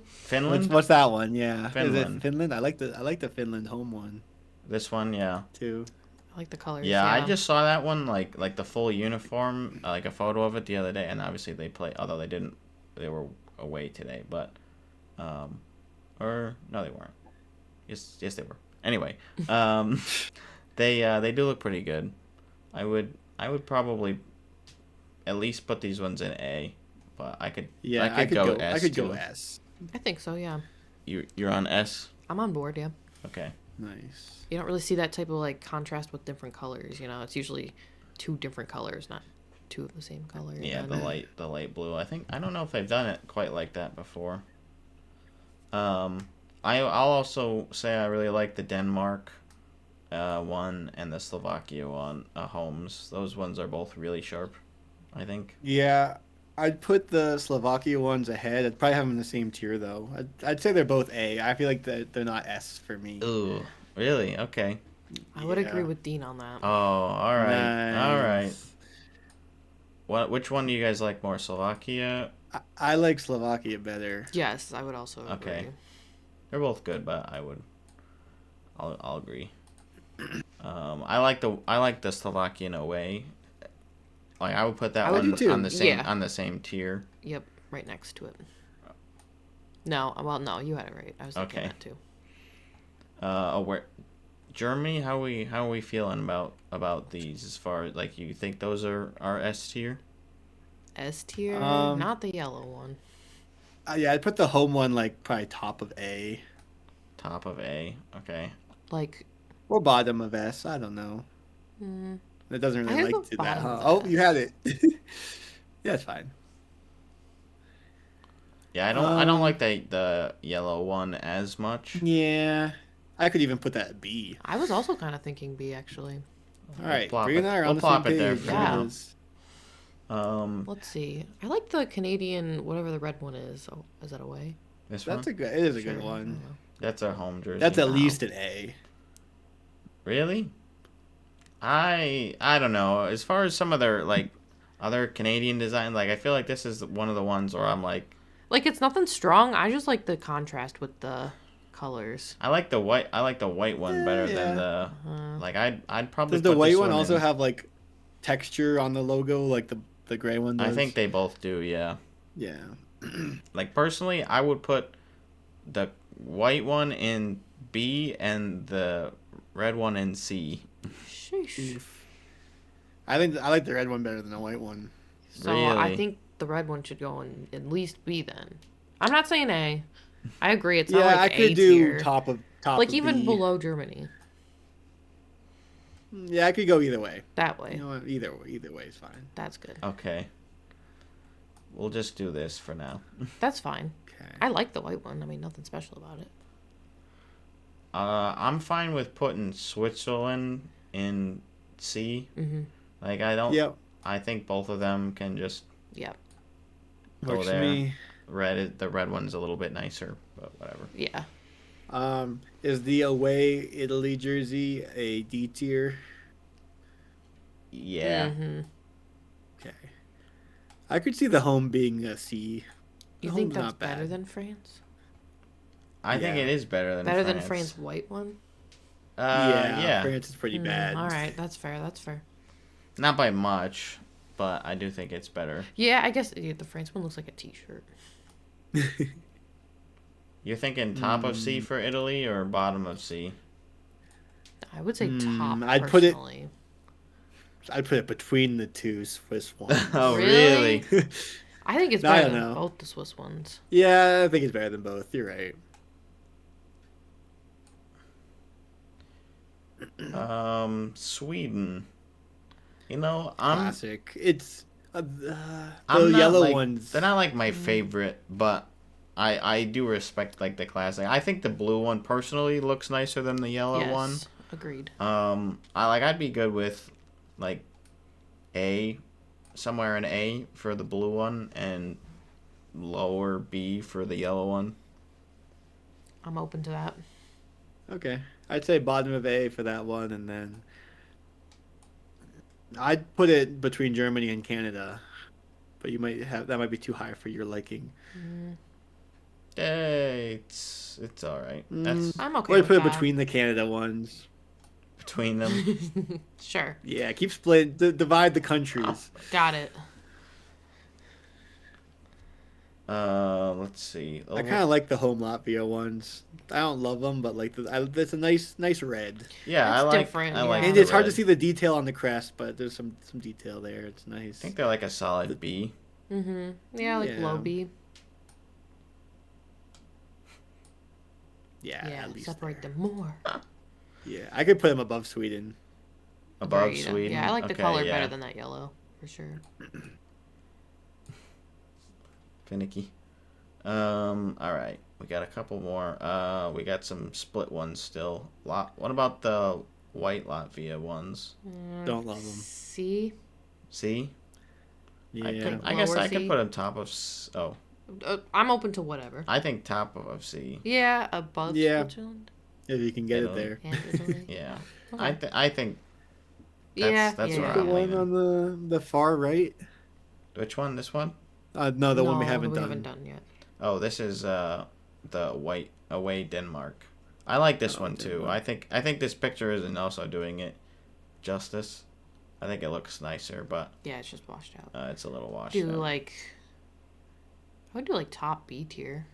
Finland. What's that one? Yeah, Finland. Is it Finland? I like the Finland home one This one, yeah. too. I like the colors. Yeah, I just saw that one, like the full uniform, like a photo of it the other day, and obviously they play. Although they were away today, but, or no, they weren't. Yes, they were. Anyway, they do look pretty good. I would probably at least put these ones in A, but I could go S. I could too. go S. I think so, yeah. You're on S. I'm on board, yeah. Okay. Nice. You don't really see that type of like contrast with different colors, It's usually two different colors, not two of the same color. Yeah, the light blue. I don't know if they've done it quite like that before. I'll also say I really like the Denmark one and the Slovakia one, homes. Those ones are both really sharp, I think. Yeah, I'd put the Slovakia ones ahead. I'd probably have them in the same tier though. I'd say they're both A. I feel like they're not S for me. Ooh, really? Okay. I would agree with Dean on that. Oh, all right, all right. Nice. Which one do you guys like more, Slovakia? I like Slovakia better. Yes, I would also agree. Okay. They're both good, but I'll agree. I like the Slovakian away. Like I would put that one on the same tier. Yep, right next to it. No, you had it right. I was thinking that too. Where Germany? How are we feeling about these? As far as like, you think those are S tier? S tier, not the yellow one. Yeah, I'd put the home one like probably top of A. Top of A. Okay. Like. Or bottom of S. I don't know. It doesn't really like to that. Huh? Oh, you had it. Yeah, it's fine. Yeah, I don't like the yellow one as much. Yeah, I could even put that at B. I was also kind of thinking B actually. All right, We'll Bree and I are on the plop same it there page. for now. Let's see. I like the Canadian, whatever the red one is. Oh, is that away? This one. It is a good one. That's our home jersey. That's at least an A. Really? I don't know. As far as some of their like other Canadian design, like I feel like this is one of the ones where I'm like it's nothing strong. I just like the contrast with the colors. I like the white one better than the like I'd probably Does the put white this one also in. have like texture on the logo like the gray one does? I think they both do, yeah. Yeah. Like personally, I would put the white one in B and the red one in C. Sheesh. I think I like the red one better than the white one. So I Really? think the red one should go in at least B then. I'm not saying A. I agree. It's not Yeah, like I could A do tier. top of Like even B. below Germany. Yeah, I could go either way. That way. You know what? Either way is fine. That's good. Okay. We'll just do this for now. That's fine. Okay. I like the white one. I mean, nothing special about it. I'm fine with putting Switzerland in C. Mm-hmm. Like I don't. Yep. I think both of them can just Yep. go Works for there. me. The red one's a little bit nicer, but whatever. Yeah. Is the away Italy jersey a D tier? Yeah. Mm-hmm. Okay. I could see the home being a C. You The think home's that's not better bad. than France? I think Yeah. it is better than Better France. than France white one? Yeah. France is pretty bad. All right, that's fair. That's fair. Not by much, but I do think it's better. Yeah, I guess the France one looks like a T-shirt. You're thinking top of C for Italy or bottom of C? I would say top. I'd put it- personally. I'd put it between the two Swiss ones. Oh, Really? really? I think it's I better don't than know. both the Swiss ones. Yeah, I think it's better than both. You're right. Sweden. You know, I'm Classic. It's the I'm not, yellow like- ones. They're not like my favorite, but I do respect like the classic. I think the blue one personally looks nicer than the yellow Yes, one. agreed. I'd be good with like A, somewhere in A for the blue one and lower B for the yellow one. I'm open to that. Okay, I'd say bottom of A for that one, and then I'd put it between Germany and Canada, but that might be too high for your liking. It's all right. That's I'm okay Or I'd with put it that. between the Canada ones. between them. Sure, Yeah, keep divide the countries. got it. Let's see. I kind of like the home Latvia ones. I don't love them, but like it's a nice red. Yeah, It's I like. different, I like. yeah. And the it's hard to red. see the detail on the crest, but there's some detail there. It's I nice. think they're like a solid B. Mm-hmm. Yeah, like Yeah. low B. Yeah, Yeah, at least separate there. them more. Yeah, I could put them above Sweden. Above Agreed. Sweden. Yeah, I like the Okay, color yeah. better than that yellow, for sure. Finicky. All right. We got a couple more. We got some split ones still. What about the white Latvia ones? Don't love them. C. See? Yeah, I guess Lower I could C? put them top of. I'm open to whatever. I think top of C. Yeah, above Yeah. Switzerland if you can get Italy. it there. and Italy. Yeah. Okay. I think. That's, Yeah, that's yeah. where The I'm one leaning. on the far right. Which one? This one? No, the one we No, haven't we done. haven't done yet. Oh, this is the white away Denmark. I like this Oh, one too. Denmark. I think this picture isn't also doing it justice. I think it looks nicer, but Yeah, it's just washed out. it's a little washed Do out. like, I would do like top B tier.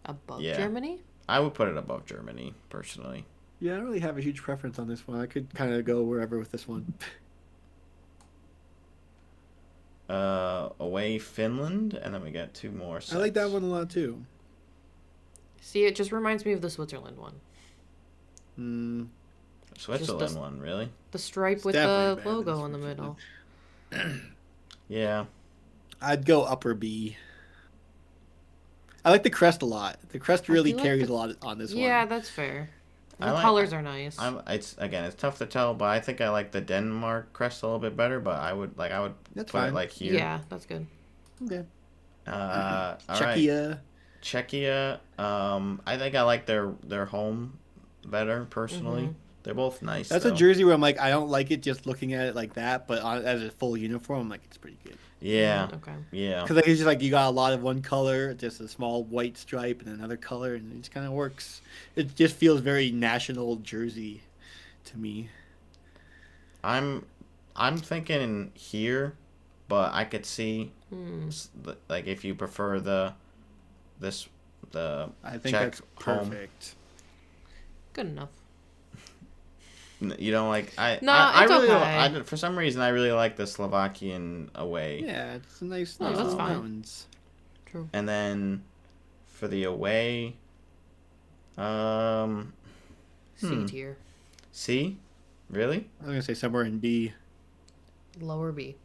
Above Yeah. Germany. I would put it above Germany personally. Yeah, I don't really have a huge preference on this one. I could kind of go wherever with this one. Away Finland, and then we got two more. I like that sets. one a lot too. See, it just reminds me of the Switzerland one. Mm, Switzerland Just one, really? The stripe It's with the definitely better than logo in the Switzerland. middle. Yeah. I'd go upper B. I like the crest a lot. The crest really do like carries the- a lot on this Yeah, one. that's fair. I The like- colors are nice. It's tough to tell, but I think I like the Denmark crest a little bit better. But I would That's put it fine. like here. Yeah, that's good. Okay. All right. Czechia. Czechia. I think I like their home better personally. Mhm. They're both nice. That's though. a jersey where I'm like, I don't like it just looking at it like that, but as a full uniform, I'm like, it's pretty good. Yeah. Okay. Yeah. Because like, it's just like you got a lot of one color, just a small white stripe, and another color, and it just kind of works. It just feels very national jersey to me. I'm thinking here, but I could see Like if you prefer the I think Czech that's home. perfect. Good enough. You don't like No, I it's really okay. for some reason I really like the Slovakian away. Yeah, it's a nice Oh, that's little fine. mountains. True. And then for the away, C tier. C, really? I was gonna say somewhere in B. Lower B.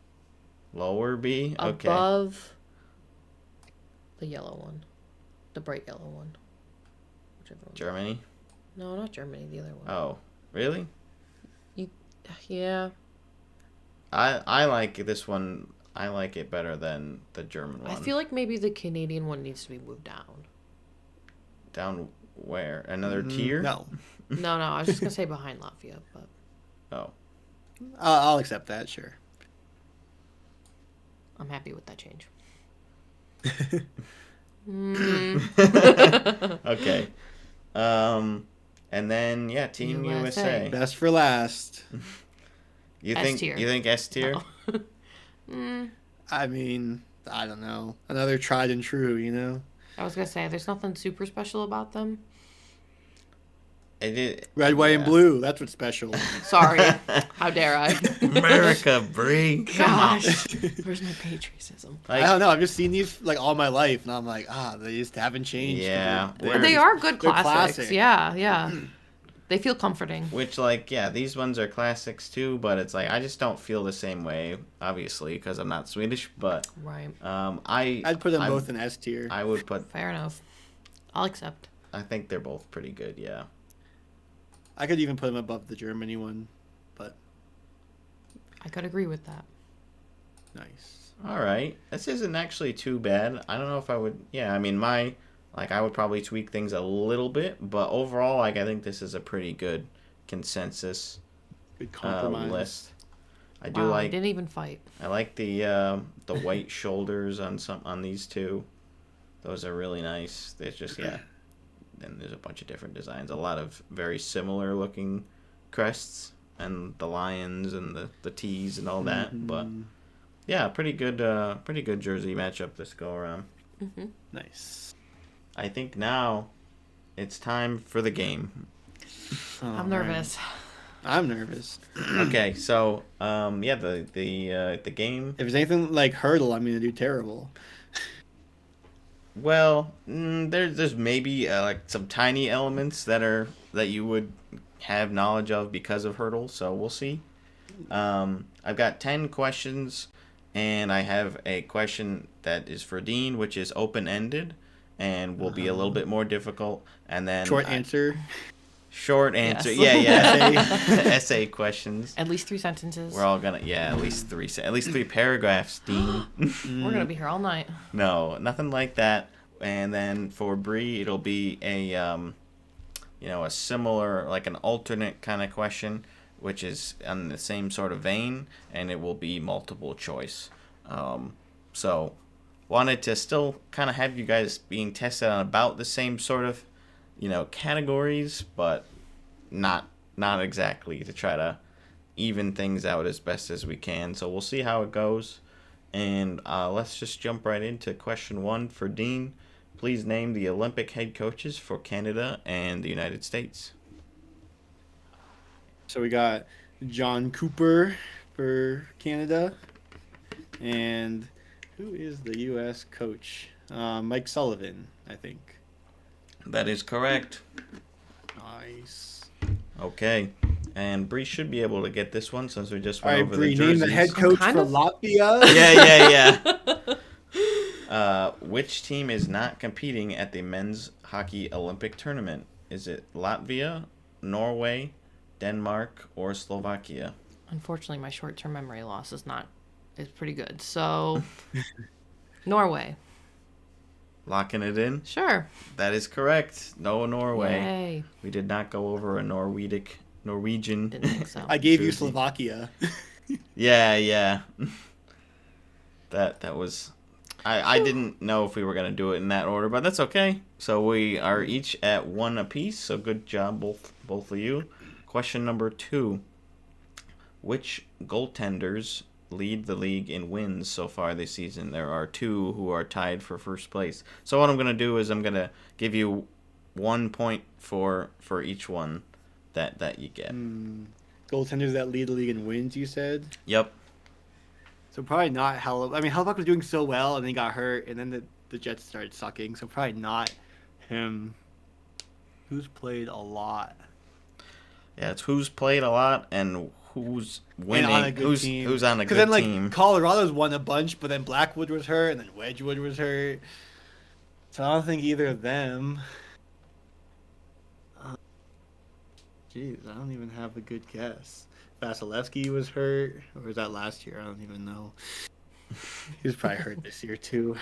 Lower B. Okay. Above the yellow one. The bright yellow one. Whichever one. Germany. No, not Germany. The other one. Oh, really? Yeah. I like this one. I like it better than the German one. I feel like maybe the Canadian one needs to be moved down. Down where? Another tier? No, No, I was just gonna say behind Latvia, but Oh. I'll accept that. Sure. I'm happy with that change. Okay. And then Team USA. Best for last. You S think tier. you think S tier? No. I mean, I don't know. Another tried and true, you know. I was gonna say there's nothing super special about them. It is, Red, white, and blue. That's what's special. Sorry. How dare I? America, Brie. Come on. Gosh. Where's my patriotism? I don't know. I've just seen these like all my life, and I'm like, they just haven't changed. Yeah. But they are good they're classics. classic. Yeah. They feel comforting. Which, these ones are classics too, but it's like I just don't feel the same way, obviously, because I'm not Swedish. But Right. I'd put them both in S tier. I would put. Fair enough. I'll accept. I think they're both pretty good. Yeah. I could even put them above the Germany one, but I could agree with that. nice. All right. This isn't actually too bad. I don't know if I would. Yeah. I mean, I would probably tweak things a little bit, but overall, I think this is a pretty good consensus Good compromise. list. I Didn't even fight. I like the white shoulders on these two. Those are really nice. There's just Then there's a bunch of different designs. A lot of very similar looking crests and the lions and the T's and all that. Mm-hmm. But yeah, pretty good jersey matchup this go around. Mm-hmm. Nice. I think now it's time for the game. I'm nervous. I'm nervous. Okay, so the game. If it's anything like Hurdle, I'm gonna do terrible. Well, there's maybe some tiny elements that you would have knowledge of because of Hurdle, so we'll see. I've got 10 questions, and I have a question that is for Dean, which is open-ended, and will be a little bit more difficult. And then Short answer. Short answer. Yes. Yeah. Essay questions. At least 3 sentences. We're all gonna at least 3 paragraphs, Dean. We're gonna be here all night. No, nothing like that. And then for Bree, it'll be a similar, like an alternate kind of question, which is on the same sort of vein, and it will be multiple choice. So wanted to still kind of have you guys being tested on about the same sort of, categories, but not exactly, to try to even things out as best as we can. So we'll see how it goes. And let's just jump right into question 1 for Dean. Please name the Olympic head coaches for Canada and the United States. So we got John Cooper for Canada, and who is the U.S. coach? Mike Sullivan, I think. That is correct. Nice. Okay. And Bree should be able to get this one since we just All went right, over Bree, the name jerseys. the head coach kind for of- Latvia. Yeah. Which team is not competing at the men's hockey Olympic tournament? Is it Latvia, Norway, Denmark, or Slovakia? Unfortunately, my short-term memory loss is pretty good. So, Norway. Locking it in? Sure. That is correct. No Norway. Yay. We did not go over a Norwegian. Didn't think so. I gave you Jersey. Slovakia. Yeah. That was... I didn't know if we were going to do it in that order, but that's okay. So we are each at 1 apiece, so good job, both of you. Question number 2. Which goaltenders lead the league in wins so far this season. There are 2 who are tied for first place. So what I'm going to do is I'm going to give you 1 point for each one that you get. Goaltenders that lead the league in wins, you said? Yep. So probably not Hellebuyck. I mean, Hellebuyck was doing so well, and then he got hurt, and then the Jets started sucking. So probably not him. Who's played a lot? Yeah, it's who's played a lot and who's winning. And on a good team. Who's on a good then, like, team. Colorado's won a bunch, but then Blackwood was hurt, and then Wedgwood was hurt. So I don't think either of them. Jeez, I don't even have a good guess. Vasilevsky was hurt, or was that last year? I don't even know. He was probably hurt this year too.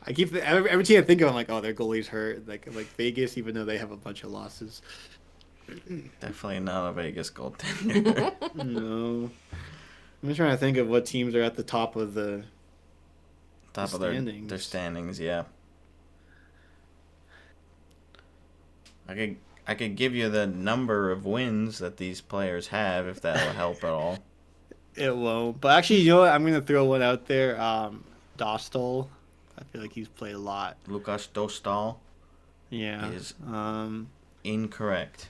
I keep every team I think of, I'm like, oh, their goalie's hurt. Like Vegas, even though they have a bunch of losses. Definitely not a Vegas goaltender. No, I'm just trying to think of what teams are at the top of the Top of their standings, yeah. I could give you the number of wins that these players have if that will help at all. It won't. But actually, you know what? I'm gonna throw one out there. Dostal. I feel like he's played a lot. Lukas Dostal Yeah. is incorrect.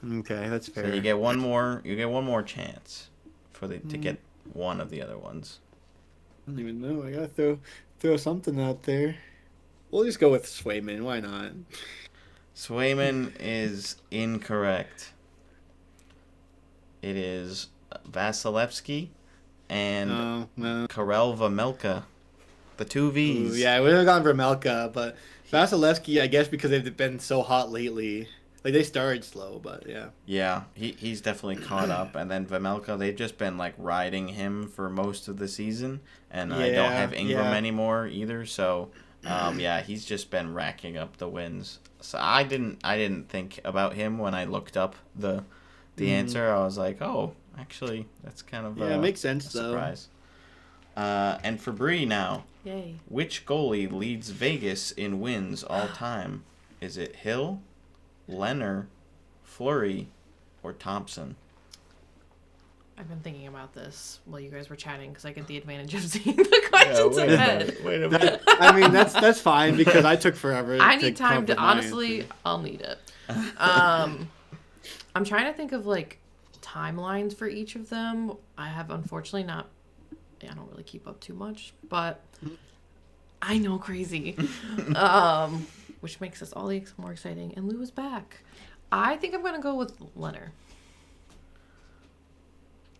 Okay, that's fair. So you get one more. You get one more chance to get one of the other ones. I don't even know. I gotta throw something out there. We'll just go with Swayman. Why not? Swayman is incorrect. It is Vasilevsky and Karel Vejmelka. The 2 V's. Ooh, yeah, I would have gone Vermelka, but Vasilevsky, I guess because they've been so hot lately. Like, they started slow, but yeah. Yeah, he's definitely caught up. And then Vejmelka, they've just been, like, riding him for most of the season. And I don't have Ingram anymore either, so, yeah, he's just been racking up the wins. So I didn't think about him when I looked up the answer. I was like, oh, actually, that's kind of it makes sense, a surprise. And for Bree now. Yay. Which goalie leads Vegas in wins all time? Is it Hill, Leonard, Fleury, or Thompson? I've been thinking about this while you guys were chatting because I get the advantage of seeing the questions ahead. Wait a minute. I mean, that's fine because I took forever. I need time to honestly. I'll need it. I'm trying to think of like timelines for each of them. I have unfortunately not. I don't really keep up too much, but I know crazy, which makes this all the more exciting. And Lou is back. I think I'm gonna go with Leonard.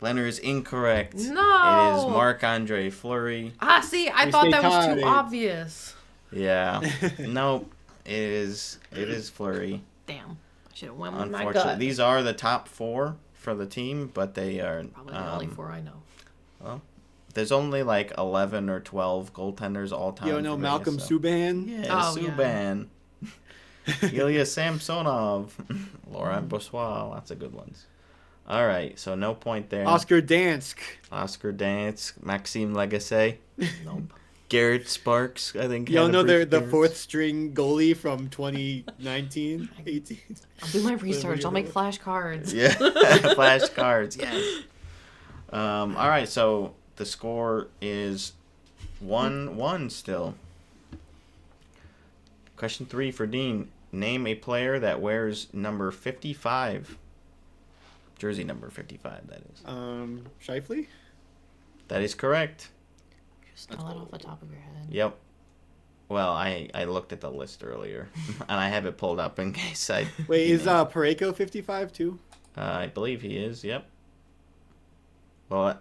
Leonard is incorrect. No. It is Marc-Andre Fleury. See, I thought that was too obvious. Yeah. Nope. It is Fleury. Damn. I should have went with my Unfortunately, gut. these are the top 4 for the team, but they are Probably the only 4 I know. Well, there's only like 11 or 12 goaltenders all time. You know Malcolm Subban? Yeah, Oh, Subban. Ilya Samsonov. Laurent Brossoit. Lots of good ones. All right, so no point there. Oscar Dansk. Maxime Lagacé. Nope. Garrett Sparks, I think. You know they're the 4th string goalie from 2019, 18. I'll do my research. I'll make flashcards. Yeah, flashcards. Yes. All right, so the score is 1-1 still. Question 3 for Dean. Name a player that wears number 55. Jersey number 55, that is. Scheifele? That is correct. Just know that off the top of your head. Yep. Well, I looked at the list earlier, and I have it pulled up in case I... Wait, is Parayko 55 too? I believe he is, yep. Well,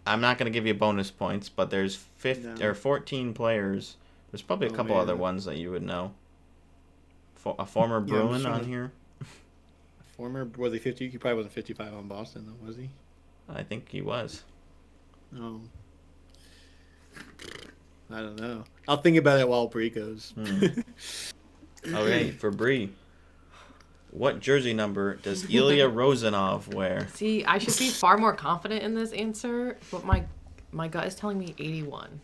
I'm not going to give you bonus points, but there's 14 players. There's probably a couple other ones that you would know. A former Bruin on here. Was he 50? He probably wasn't 55 on Boston, though, was he? I think he was. No. I don't know. I'll think about it while Bree goes. Okay, for Bree. What jersey number does Ilya Rozanov wear? See, I should be far more confident in this answer, but my gut is telling me 81.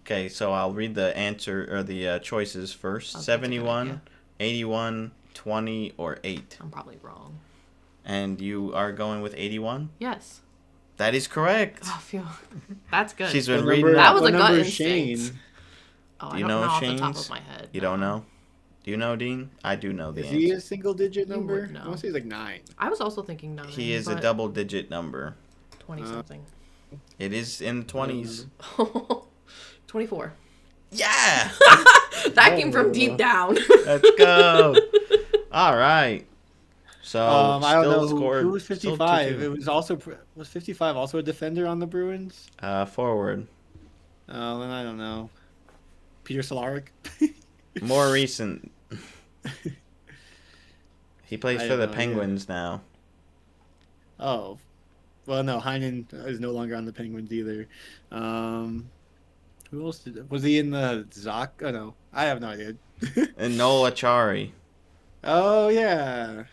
Okay, so I'll read the answer or the choices first. Oh, that's a good 71, idea. 81, 20, or 8. I'm probably wrong. And you are going with 81? Yes. That is correct. Oh, phew. That's good. She's been What reading number- That was what a gut number is instinct. Shane? Oh, Do I you don't know know off the top Shane's? of my head. You don't no. know? Do you know, Dean? I do know the Is he a answer. single digit You number? would know. I want to say he's like 9. I was also thinking 9. He is a but double-digit number. 20 something. It is in the 20s. 24. Yeah! That came from deep down. Let's go. All right. So, I don't know scored, who was still 55. 2-2. It was also was 55 also a defender on the Bruins? Forward. Oh, then I don't know. Peter Solaric. More recent. He plays I for the have no idea. Penguins now. Oh, well, no, Heinen is no longer on the Penguins either. Who else was he in the Zoc? Oh no, I have no idea. And Noel Achari. Oh yeah,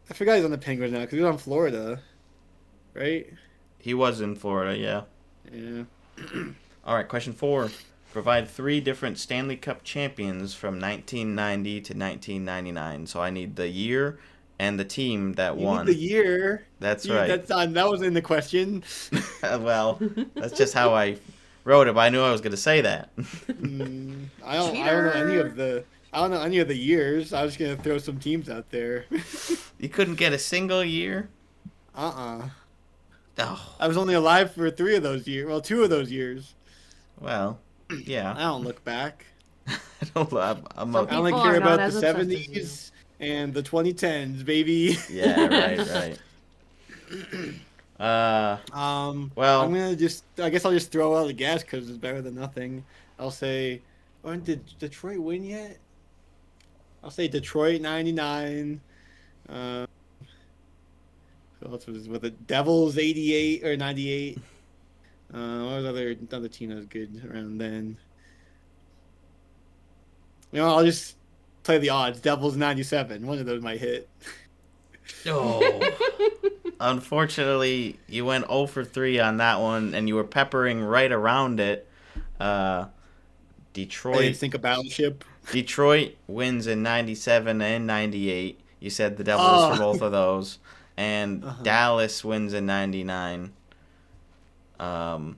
I forgot he's on the Penguins now because he was on Florida, right? He was in Florida, yeah. Yeah. All right, question 4. Provide 3 different Stanley Cup champions from 1990 to 1999. So I need the year and the team that You won. need the year. That's right. That was in the question. Well, that's just how I wrote it, but I knew I was going to say that. I don't know any of the. I don't know any of the years. I was just gonna throw some teams out there. You couldn't get a single year? Oh. Oh, I was only alive for 3 of those years. Well, 2 of those years. well, yeah. I don't look back. I'm Some I only People care are not about as the obsessed as 70s and the 2010s, baby. Yeah, right. Well, I'm gonna I guess I'll just throw out a guess because it's better than nothing. I'll say, did Detroit win yet? I'll say Detroit 99. Who else was with it? Devils 88 or 98. What was another team that was good around then? You know, I'll just play the odds. Devils 97. One of those might hit. oh. Unfortunately, you went 0 for 3 on that one, and you were peppering right around it. I Detroit. didn't think a battleship. Detroit wins in 97 and 98. You said the Devils for both of those. And Dallas wins in 99. And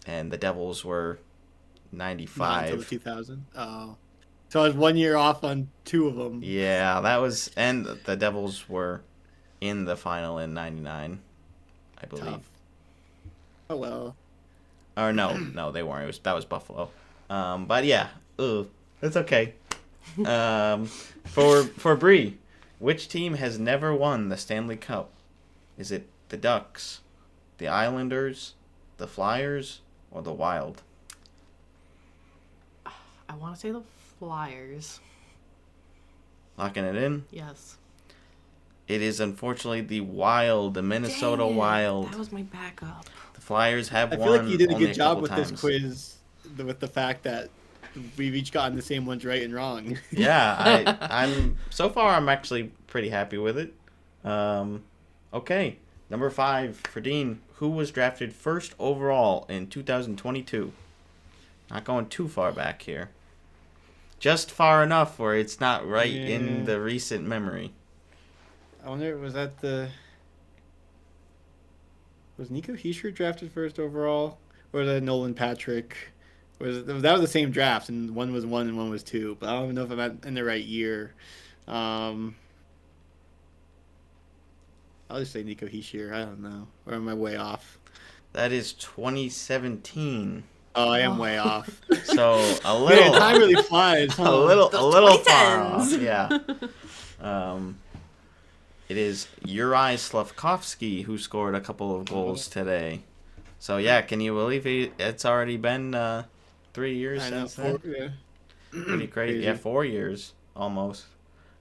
the Devils were Not until 95. the 2000. Oh. So I was 1 year off on 2 of them. Yeah, that was... And the Devils were in the final in 99, I believe. Tough. Oh, well. Or no, they weren't. That was Buffalo. But yeah, it's okay. For Bree, which team has never won the Stanley Cup? Is it the Ducks, the Islanders, the Flyers, or the Wild? I want to say the Flyers. Locking it in. Yes. It is unfortunately the Wild, the Minnesota Dang it, Wild. That was my backup. The Flyers have I won. feel like you did a only good job couple with times. this quiz, with the fact that we've each gotten the same ones right and wrong. Yeah, I'm so far I'm actually pretty happy with it. Okay, number 5 for Dean. Who was drafted first overall in 2022? Not going too far back here. Just far enough where it's not right in Yeah. the recent memory. I wonder, was Nico Heischer drafted first overall? Or was that Nolan Patrick? That was the same draft, and one was 1 and one was 2, but I don't even know if I'm in the right year. I'll just say Nico Heischer. I don't know. Or am I way off? That is 2017. Oh, I am way off. So a little Man, time really flies. Huh? a little far off. 2010s. Yeah. It is Uri Slavkovsky who scored a couple of goals today. So yeah, can you believe it's already been 3 years I know. since then? Yeah. Pretty crazy. Yeah, 4 years almost.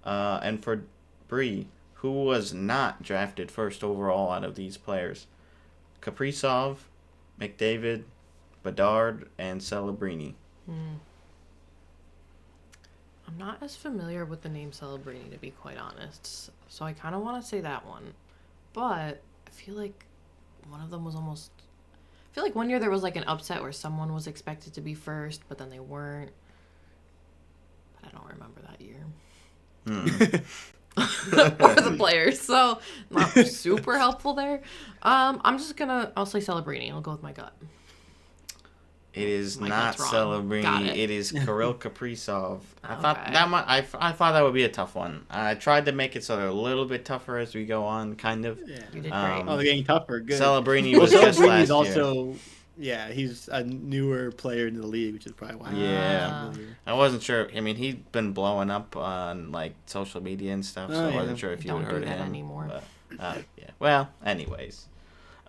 And for Bree, who was not drafted first overall out of these players? Kaprizov, McDavid, Bedard, and Celebrini. I'm not as familiar with the name Celebrini, to be quite honest. So I kind of want to say that one. But I feel like one of them was almost... feel like one year there was like an upset where someone was expected to be first, but then they weren't. But I don't remember that year. Or the players, so not super helpful there. I'll say Celebrini. I'll go with my gut. It is My not gut's wrong. Got Celebrini. it. It is Kirill Kaprizov. I Okay. thought that might. I thought that would be a tough one. I tried to make it so they're a little bit tougher as we go on, kind of. Yeah. You did great. Oh, they're getting tougher. Good. Celebrini was just last Celebrini's year. also, yeah, he's a newer player in the league, which is probably why. Yeah. I wasn't sure. I mean, he'd been blowing up on like social media and stuff, so Oh, I yeah. wasn't sure if you Don't had do heard of that him. anymore. But, yeah. Well, anyways.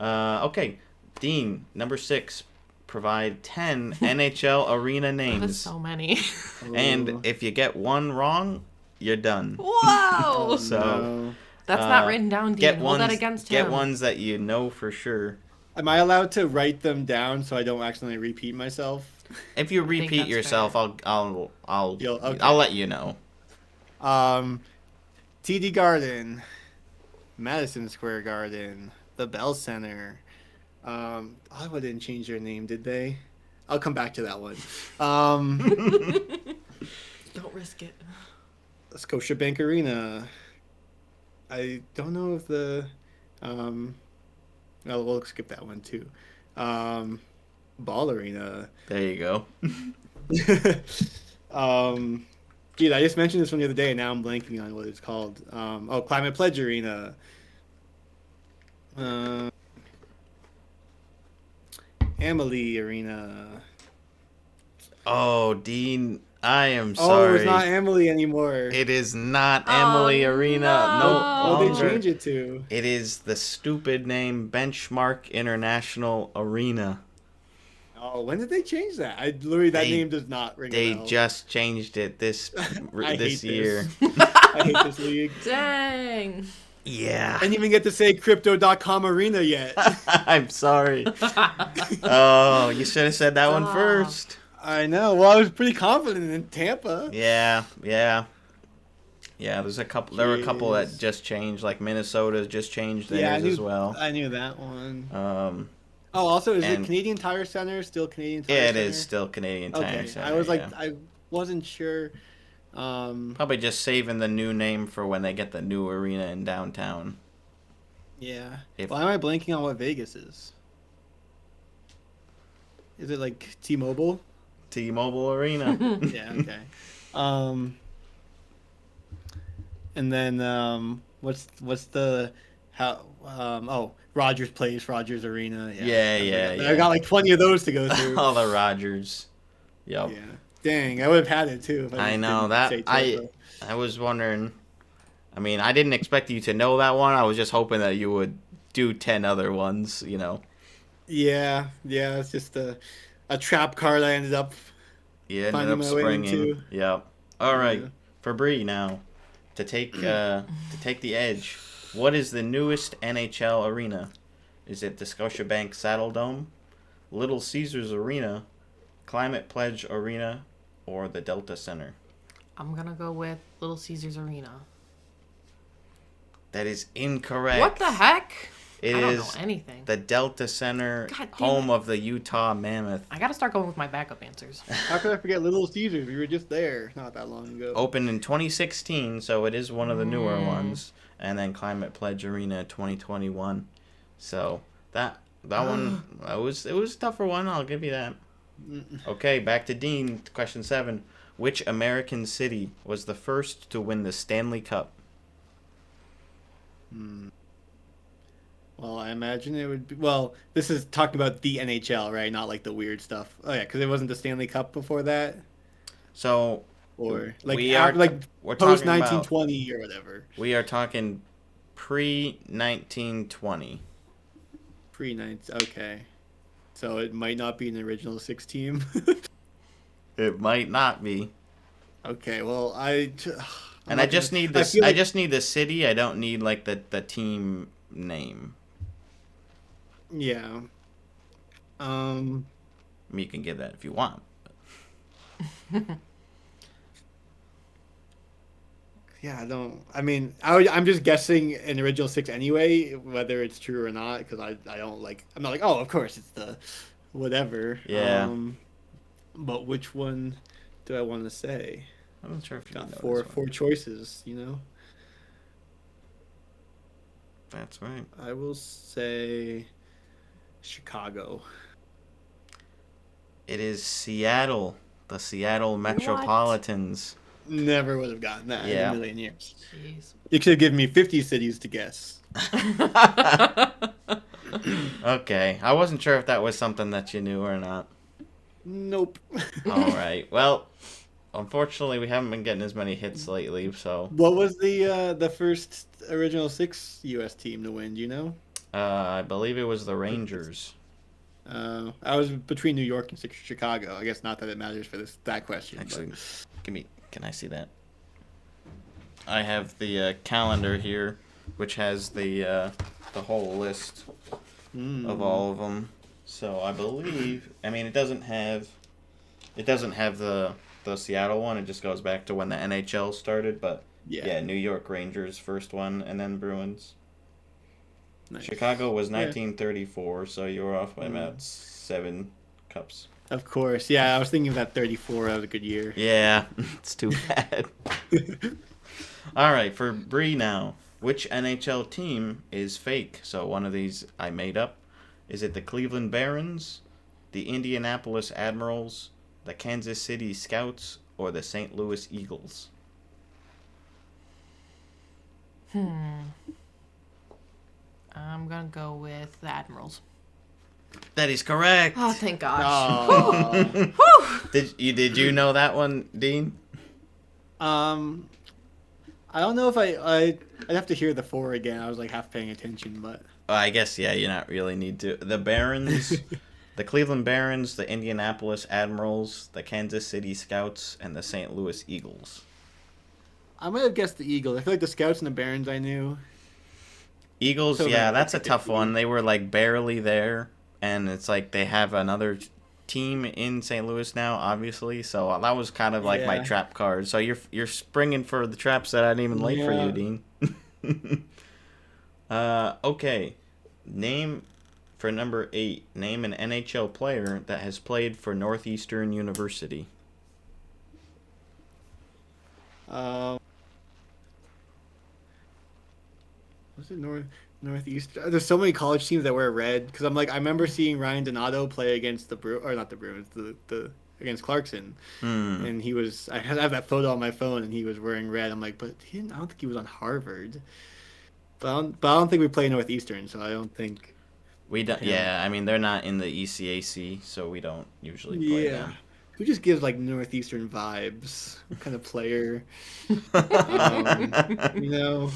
Okay. Dean, number 6. Provide 10 NHL arena That was names. so many. And if you get one wrong, you're done. Whoa! So No. That's not written down, get Dean. Hold ones, that against get him. ones that you know for sure. Am I allowed to write them down so I don't accidentally repeat myself? If you think repeat that's yourself, fair. I'll Okay. I'll let you know. TD Garden, Madison Square Garden, the Bell Center. Ottawa didn't change their name, did they? I'll come back to that one. Don't risk it. Scotiabank Arena. I don't know if the we'll skip that one too. Ball Arena. There you go. Dude, I just mentioned this one the other day, and now I'm blanking on what it's called. Climate Pledge Arena. Amalie Arena. Oh, Dean, I am Oh, sorry. it's not Amalie anymore. It is not Emily Arena. No Oh, they longer. changed it to. It is the stupid name Benchmark International Arena. Oh, when did they change that? I literally that They- name does not ring They a bell. just changed it this I this hate year. this. I hate this league. Dang. Yeah. I didn't even get to say Crypto.com Arena yet. I'm sorry. Oh, you should have said that one Stop. first. I know. Well, I was pretty confident in Tampa. Yeah. There's a couple. There were a couple that Jeez. just changed. Like Minnesota just changed theirs Yeah, I knew, as well. I knew that one. Oh, Also, is it and- Canadian Tire Center still Canadian Tire yeah, Center? it is still Canadian Tire Okay, Center. I was like, yeah. I wasn't sure. Probably just saving the new name for when they get the new arena in downtown. Yeah. If- Why am I blanking on what Vegas is? Is it like T-Mobile? T-Mobile Arena. Yeah. Okay. And then what's the how Rogers Place, Rogers Arena. Yeah. I got like 20 of those to go through. All the Rogers. Yep. Yeah. Dang, I would have had it too. If I just know didn't that. say I Tampa. was wondering. I mean, I didn't expect you to know that one. I was just hoping that you would do 10 other ones. You know. Yeah. It's just a trap card I ended up. You ended Finding up my way springing. into. Yep. All right. Yeah. For Bree now, to take the edge. What is the newest NHL arena? Is it the Scotiabank Saddle Dome, Little Caesars Arena, Climate Pledge Arena, or the Delta Center? I'm gonna go with Little Caesars Arena. That is incorrect. What the heck? It I don't is know anything. the Delta Center, God damn home it. of the Utah Mammoth. I gotta start going with my backup answers. How could I forget Little Caesars? We were just there not that long ago. Opened in 2016, so it is one of the newer ones. And then Climate Pledge Arena 2021. So that one it was a tougher one. I'll give you that. Okay, back to Dean. Question 7: Which American city was the first to win the Stanley Cup? Well, I imagine it would be. Well, this is talking about the NHL, right? Not like the weird stuff. Oh yeah, because it wasn't the Stanley Cup before that, So or like we are we're post talking about 1920 or whatever. we are talking pre 1920. Pre-9. Okay, so it might not be an original 6 team. It might not be. Okay, well And I just need this. I just need the city. I don't need like the team name. Yeah. I mean, you can give that if you want. Yeah, I don't. I mean, I'm just guessing an original six anyway, whether it's true or not, because I don't like. I'm not like, oh, of course it's the whatever. Yeah. But which one do I want to say? I'm not sure if you Got know four this one. choices, you know. That's right. I will say Chicago. It is Seattle. The Seattle Metropolitans. Never would have gotten that in Yeah. a million years. Jeez. You could have given me 50 cities to guess. Okay. I wasn't sure if that was something that you knew or not. Nope. All right. Well, unfortunately, we haven't been getting as many hits lately, so What was the first original six U.S. team to win? Do you know? I believe it was the Rangers. I was between New York and Chicago. I guess not that it matters for that question. Actually, but... can I see that? I have the calendar here, which has the whole list of all of them. So I believe, I mean, it doesn't have the Seattle one. It just goes back to when the NHL started. But yeah, New York Rangers first one, and then Bruins. Nice. Chicago was 1934, so you were off by about 7 cups. Of course, yeah. I was thinking of that 34. That was a good year. Yeah, it's too bad. All right, for Bree now. Which NHL team is fake? So one of these I made up. Is it the Cleveland Barons, the Indianapolis Admirals, the Kansas City Scouts, or the St. Louis Eagles? I'm gonna go with the Admirals. That is correct. Oh, thank gosh. Oh. Did you know that one, Dean? I don't know if I'd have to hear the 4 again. I was like half paying attention, but I guess yeah, you not really need to. The Barons, the Cleveland Barons, the Indianapolis Admirals, the Kansas City Scouts, and the St. Louis Eagles. I might have guessed the Eagles. I feel like the Scouts and the Barons I knew. Eagles, So yeah, they're that's a like a tough team. one. They were like barely there, and it's like they have another team in St. Louis now, obviously. So that was kind of like my Yeah. trap card. So you're springing for the traps that I didn't even lay for Yeah. you, Dean. Okay. Name for number 8. Name an NHL player that has played for Northeastern University. Was it Northeast? There's so many college teams that wear red because I'm like I remember seeing Ryan Donato play against the not the Bruins, the against Clarkson, and he was. I have that photo on my phone, and he was wearing red. I'm like, but I don't think he was on Harvard. But I don't think we play Northeastern, so I don't think. We don't. Yeah, I mean they're not in the ECAC, so we don't usually play them. Who just gives like Northeastern vibes? What kind of player? You know,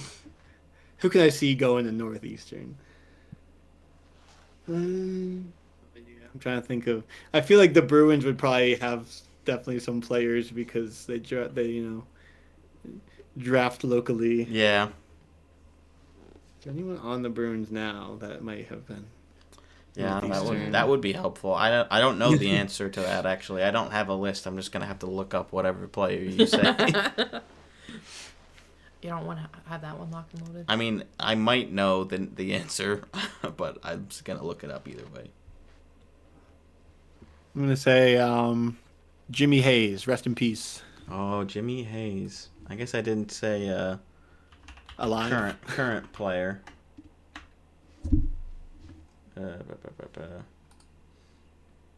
who can I see going to Northeastern? I'm trying to think of. I feel like the Bruins would probably have definitely some players because they draft locally. Yeah. Is there anyone on the Bruins now that might have been? Yeah, Northeastern? that would be helpful. I don't know the answer to that actually. I don't have a list. I'm just gonna have to look up whatever player you say. You don't want to have that one locked and loaded? I mean, I might know the answer, but I'm just gonna look it up either way. I'm gonna say Jimmy Hayes. Rest in peace. Oh, Jimmy Hayes. I guess I didn't say Alive. current player.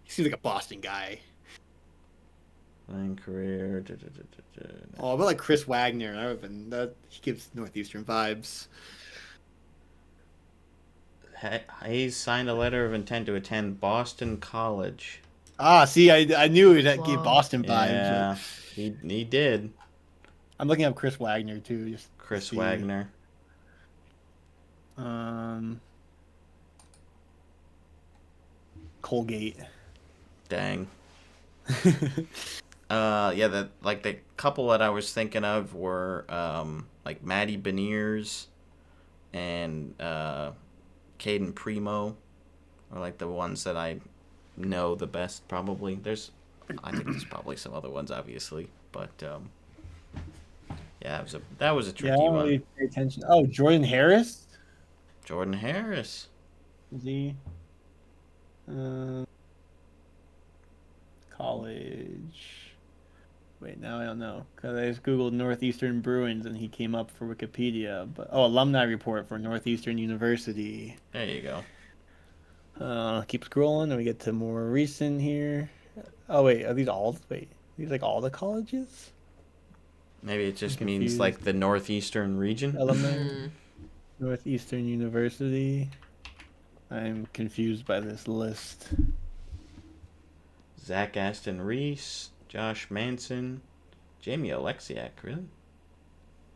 He seems like a Boston guy. Playing career. Oh, but like Chris Wagner. He gives Northeastern vibes. Hayes signed a letter of intent to attend Boston College. Ah, see, I knew he'd give Whoa. Boston vibes. Yeah, he did. I'm looking up Chris Wagner too. Just to Chris see. Wagner. Colgate. Dang. Yeah, the couple that I was thinking of were like Matty Beniers and Caden Primo are like the ones that I know the best probably. I think there's probably some other ones obviously, but Yeah, that was a Yeah, I tricky don't one. really pay attention. Oh, Jordan Harris? Jordan Harris. Is he? College. Wait, now I don't know. Because I just Googled Northeastern Bruins and he came up for Wikipedia. But alumni report for Northeastern University. There you go. Keep scrolling and we get to more recent here. Oh, wait, are these all? Wait, these like all the colleges? Maybe it just I'm means confused. like the northeastern region. Alumni? Northeastern University. I'm confused by this list. Zach Aston Reese, Josh Manson, Jamie Alexiak, really?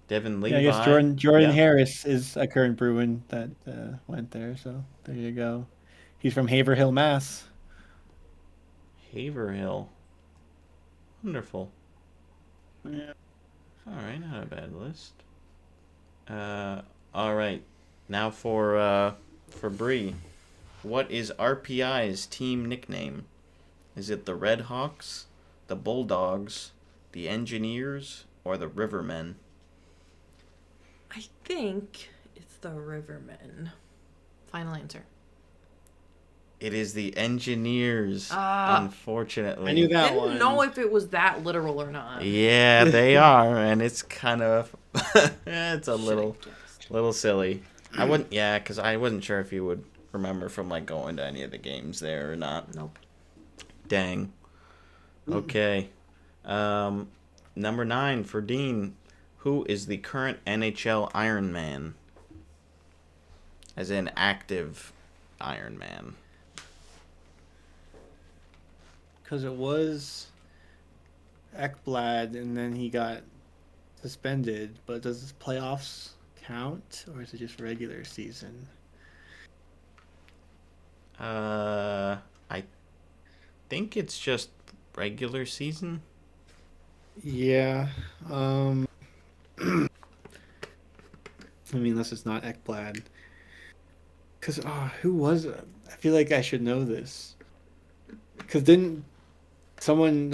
Devin Levi. Yeah, I guess Jordan Yeah. Harris is a current Bruin that went there, so there you go. He's from Haverhill, Mass. Haverhill. Wonderful. Yeah. All right, not a bad list. All right. Now for Bree. What is RPI's team nickname? Is it the Red Hawks, the Bulldogs, the Engineers, or the Rivermen? I think it's the Rivermen. Final answer. It is the Engineers, Ah. unfortunately. I knew that Didn't one. know if it was that literal or not. Yeah, they are, and it's kind of it's a Should've little guessed. silly. I wouldn't, yeah, because I wasn't sure if you would remember from like going to any of the games there or not. Nope. Dang. Okay. Number 9 for Dean. Who is the current NHL Iron Man? As in active Iron Man. Because it was Ekblad, and then he got suspended. But does this playoffs count, or is it just regular season? I think it's just regular season. Yeah. I mean, unless it's not Ekblad. Because, who was it? I feel like I should know this. Because didn't someone,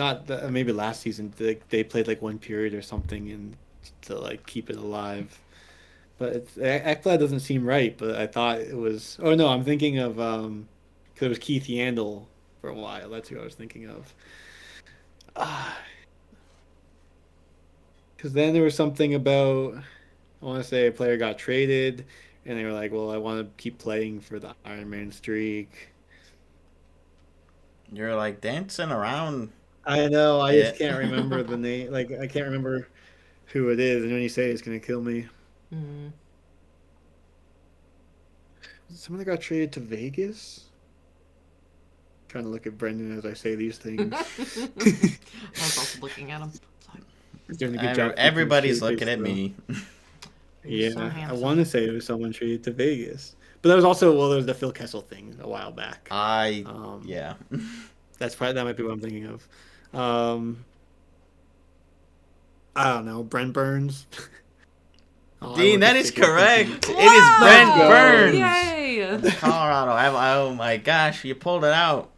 maybe last season, they played like one period or something and to like keep it alive. But Ekblad doesn't seem right, but I thought it was. Oh, no, I'm thinking of, because it was Keith Yandel for a while. That's who I was thinking of. Because then there was something about, I want to say a player got traded, and they were like, well, I want to keep playing for the Iron Man streak. You're like dancing around. I know, I Yeah. just can't remember the name. Like, I can't remember who it is, and when you say it, it's going to kill me. Mm. Someone that got traded to Vegas? Trying to look at Brendan as I say these things. I was also looking at him. He's doing a good job. keeping Everybody's straight looking face, at though. me. Yeah, So I handsome. want to say it was someone traded to Vegas. But that was also, there was the Phil Kessel thing a while back. Yeah. That might be what I'm thinking of. I don't know, Brent Burns. I Dean, went that to is stick with correct. thinking- It is Brent Wow. Burns. Yay! Colorado. Oh my gosh, you pulled it out.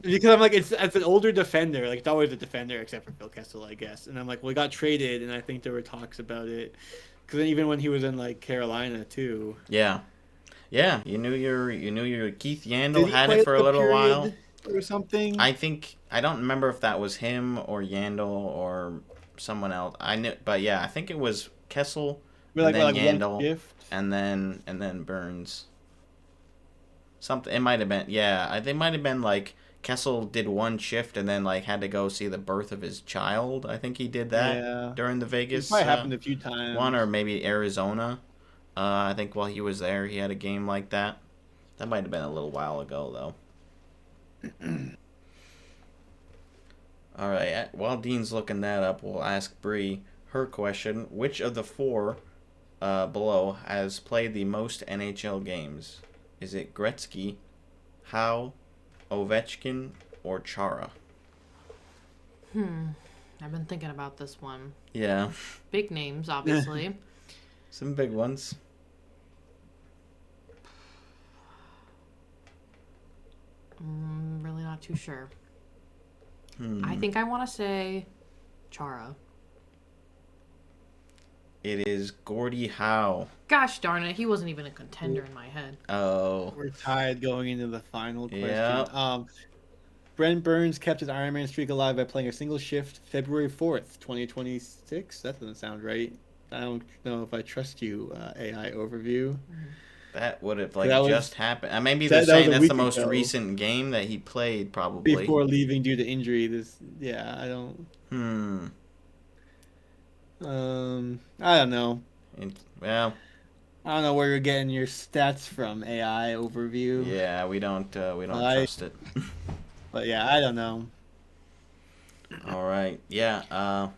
Because I'm like, it's an older defender. Like, it's always a defender except for Phil Kessel, I guess. And I'm like, well, he got traded, and I think there were talks about it. Because then even when he was in like Carolina too. Yeah. Yeah, you knew your Keith Did Yandel he had play it for a the little while. period or something? I don't remember if that was him or Yandel or someone else. But yeah, I think it was Kessel We're and then one Yandel shift. and then Burns. Something it might have been. Yeah, they might have been like Kessel did one shift and then like had to go see the birth of his child. I think he did that Yeah. during the Vegas It's probably happened a few times. one, or maybe Arizona. I think while he was there, he had a game like that. That might have been a little while ago, though. All right. While Dean's looking that up, we'll ask Bree her question. Which of the 4 below has played the most NHL games? Is it Gretzky, Howe, Ovechkin, or Chara? I've been thinking about this one. Yeah, Big names, obviously. some big ones. Really not too sure. Hmm. I think I want to say Chara. It is Gordie Howe. Gosh darn it, he wasn't even a contender in my head. Oh. We're tied going into the final question. Yeah. Brent Burns kept his Ironman streak alive by playing a single shift February 4th, 2026. That doesn't sound right. I don't know if I trust you, AI overview. That would have That was- just happened. Maybe they're that was saying a that's week the most ago. recent game that he played, probably. Before leaving due to injury. I don't. I don't know. Well, I don't know where you're getting your stats from, AI overview. yeah, we don't trust it. But yeah, I don't know. All right. Yeah.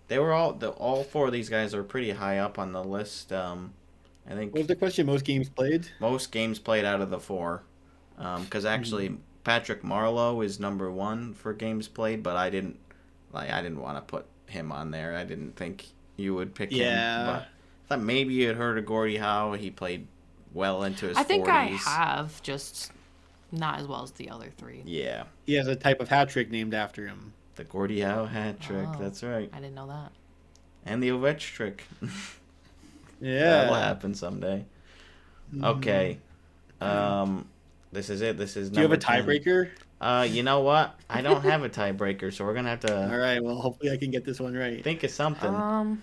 They were all four of these guys are pretty high up on the list. I think What was the question? Most games played? most games played out of the four. Because actually Patrick Marlowe is number one for games played, but I didn't want to put him on there. I didn't think you would pick him. But I thought maybe you had heard of Gordie Howe. He played well into his 40s. I think I have, just not as well as the other three. Yeah. He has a type of hat trick named after him. The Gordie Howe hat trick. Oh. That's right. I didn't know that. And the Ovech trick. Yeah. That'll happen someday. Okay. This is it. This is Do you have a number 10. tiebreaker? You know what? I don't have a tiebreaker, so we're gonna have All to right. Well, hopefully I can get this one right. think of something.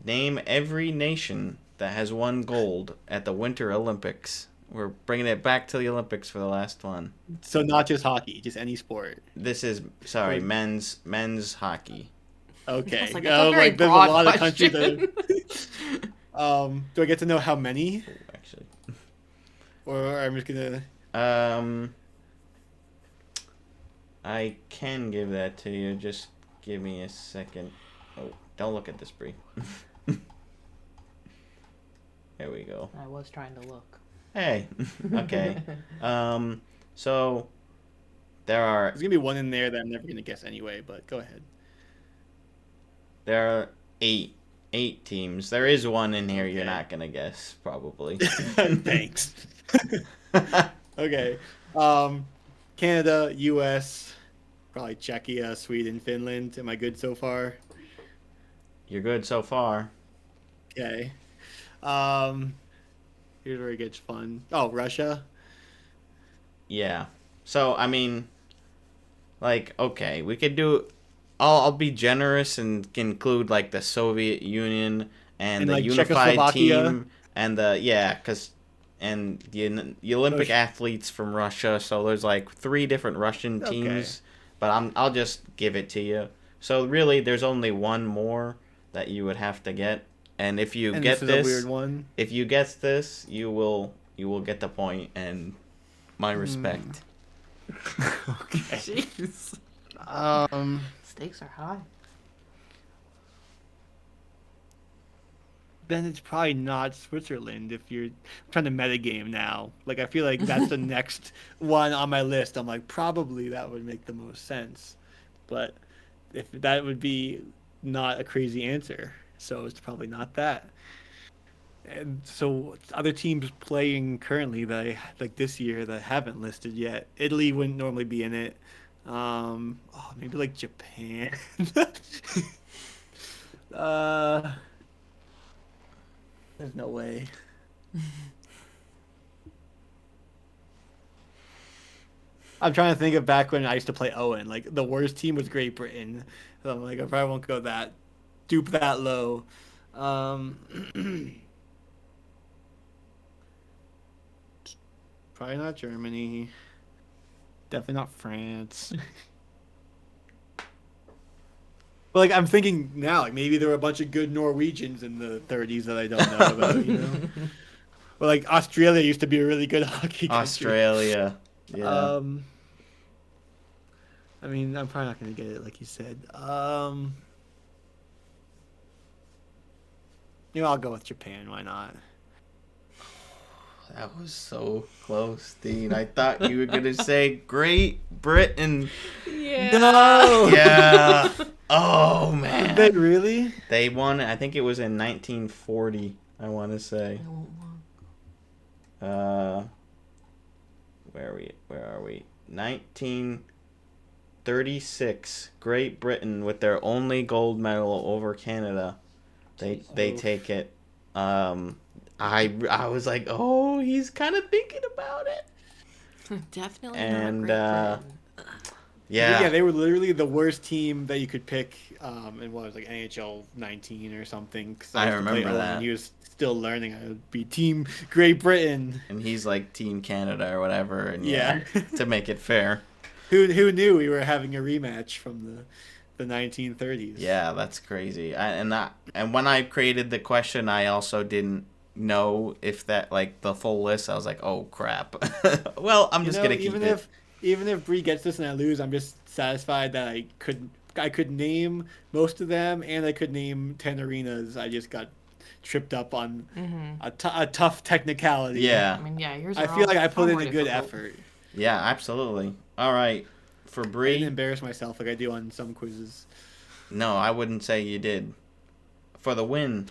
Name every nation that has won gold at the Winter Olympics. We're bringing it back to the Olympics for the last one. So not just hockey, just any sport. This is men's hockey. Okay. That's like, that's a very there's a broad lot of question. countries that. Do I get to know how many, Actually, or I'm just gonna? I can give that to you. Just give me a second. Oh, don't look at this, Bree. There we go. I was trying to look. Hey. Okay. So there are There's gonna be one in there that I'm never gonna guess anyway. But go ahead. there are eight teams. There is one in here you're not gonna guess probably. Thanks. Okay. Canada, U.S., probably Czechia, Sweden, Finland. Am I good so far? You're good so far. Okay. Here's where it gets fun. Oh, Russia. Yeah. So I mean, like, okay, we could do. I'll be generous and include like the Soviet Union and the like unified Czechoslovakia? team and the Olympic athletes from Russia. So there's like 3 different Russian teams, but I'll just give it to you. So really, there's only one more that you would have to get, and if you get this is this, a weird one. if you guess this, you will get the point and my respect. Okay. Jeez. Stakes are high. Then it's probably not Switzerland if you're trying to metagame now. Like, I feel like that's the next one on my list. I'm like, probably that would make the most sense. But if that would be not a crazy answer. So it's probably not that. And so other teams playing currently that I like this year that I haven't listed yet. Italy wouldn't normally be in it. Maybe like Japan. There's no way. I'm trying to think of back when I used to play Owen. Like, the worst team was Great Britain. So I'm like, I probably won't go dupe that low. Probably not Germany. Definitely not France. But like, I'm thinking now, like maybe there were a bunch of good Norwegians in the 30s that I don't know about, you know? Or like Australia used to be a really good hockey country. Australia. Yeah. I mean, I'm probably not gonna get it like you said. I'll go with Japan. Why not? That was so close, Dean. I thought you were gonna say Great Britain. Yeah. No. Yeah. Oh man. Did they really? They won. I think it was in 1940. I want to say. Where are we? 1936. Great Britain with their only gold medal over Canada They take it. I was like, oh, he's kind of thinking about it. Definitely And, not Great Britain. Yeah. They were literally the worst team that you could pick in what was like NHL 19 or something. 'Cause I used to play remember Owen, that. and he was still learning how to be Team Great Britain. And he's like Team Canada or whatever. And Yeah. to make it fair. Who knew we were having a rematch from the 1930s? Yeah, that's crazy. And when I created the question, I also didn't know if that like the full list. I was like, oh crap. Well, I'm just gonna keep it. Even if Bree gets this and I lose, I'm just satisfied that I could name most of them, and I could name 10 arenas. I just got tripped up on a tough technicality. Yeah. I mean, yeah, yours I are feel all like I far put in more a good difficult. effort. Yeah, absolutely. All right, for I didn't Bree. embarrass myself like I do on some quizzes. No, I wouldn't say you did. For the win,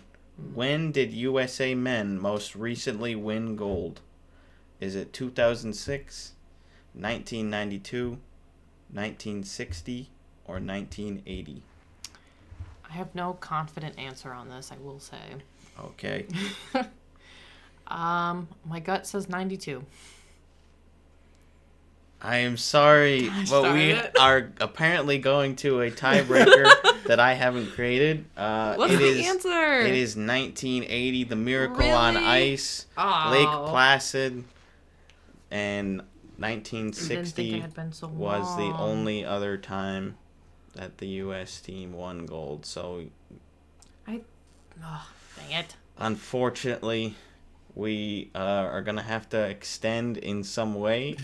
when did USA men most recently win gold? Is it 2006, 1992, 1960, or 1980? I have no confident answer on this, I will say. Okay. My gut says 92. I am sorry, Gosh but we darn it. are apparently going to a tiebreaker that I haven't created. What's it the is- answer? It is 1980, the Miracle on Really? Ice, Oh. Lake Placid, and Didn't think it 1960 had been so was the long. only other time that the U.S. team won gold. So, Oh, dang it. unfortunately, we are going to have to extend in some way.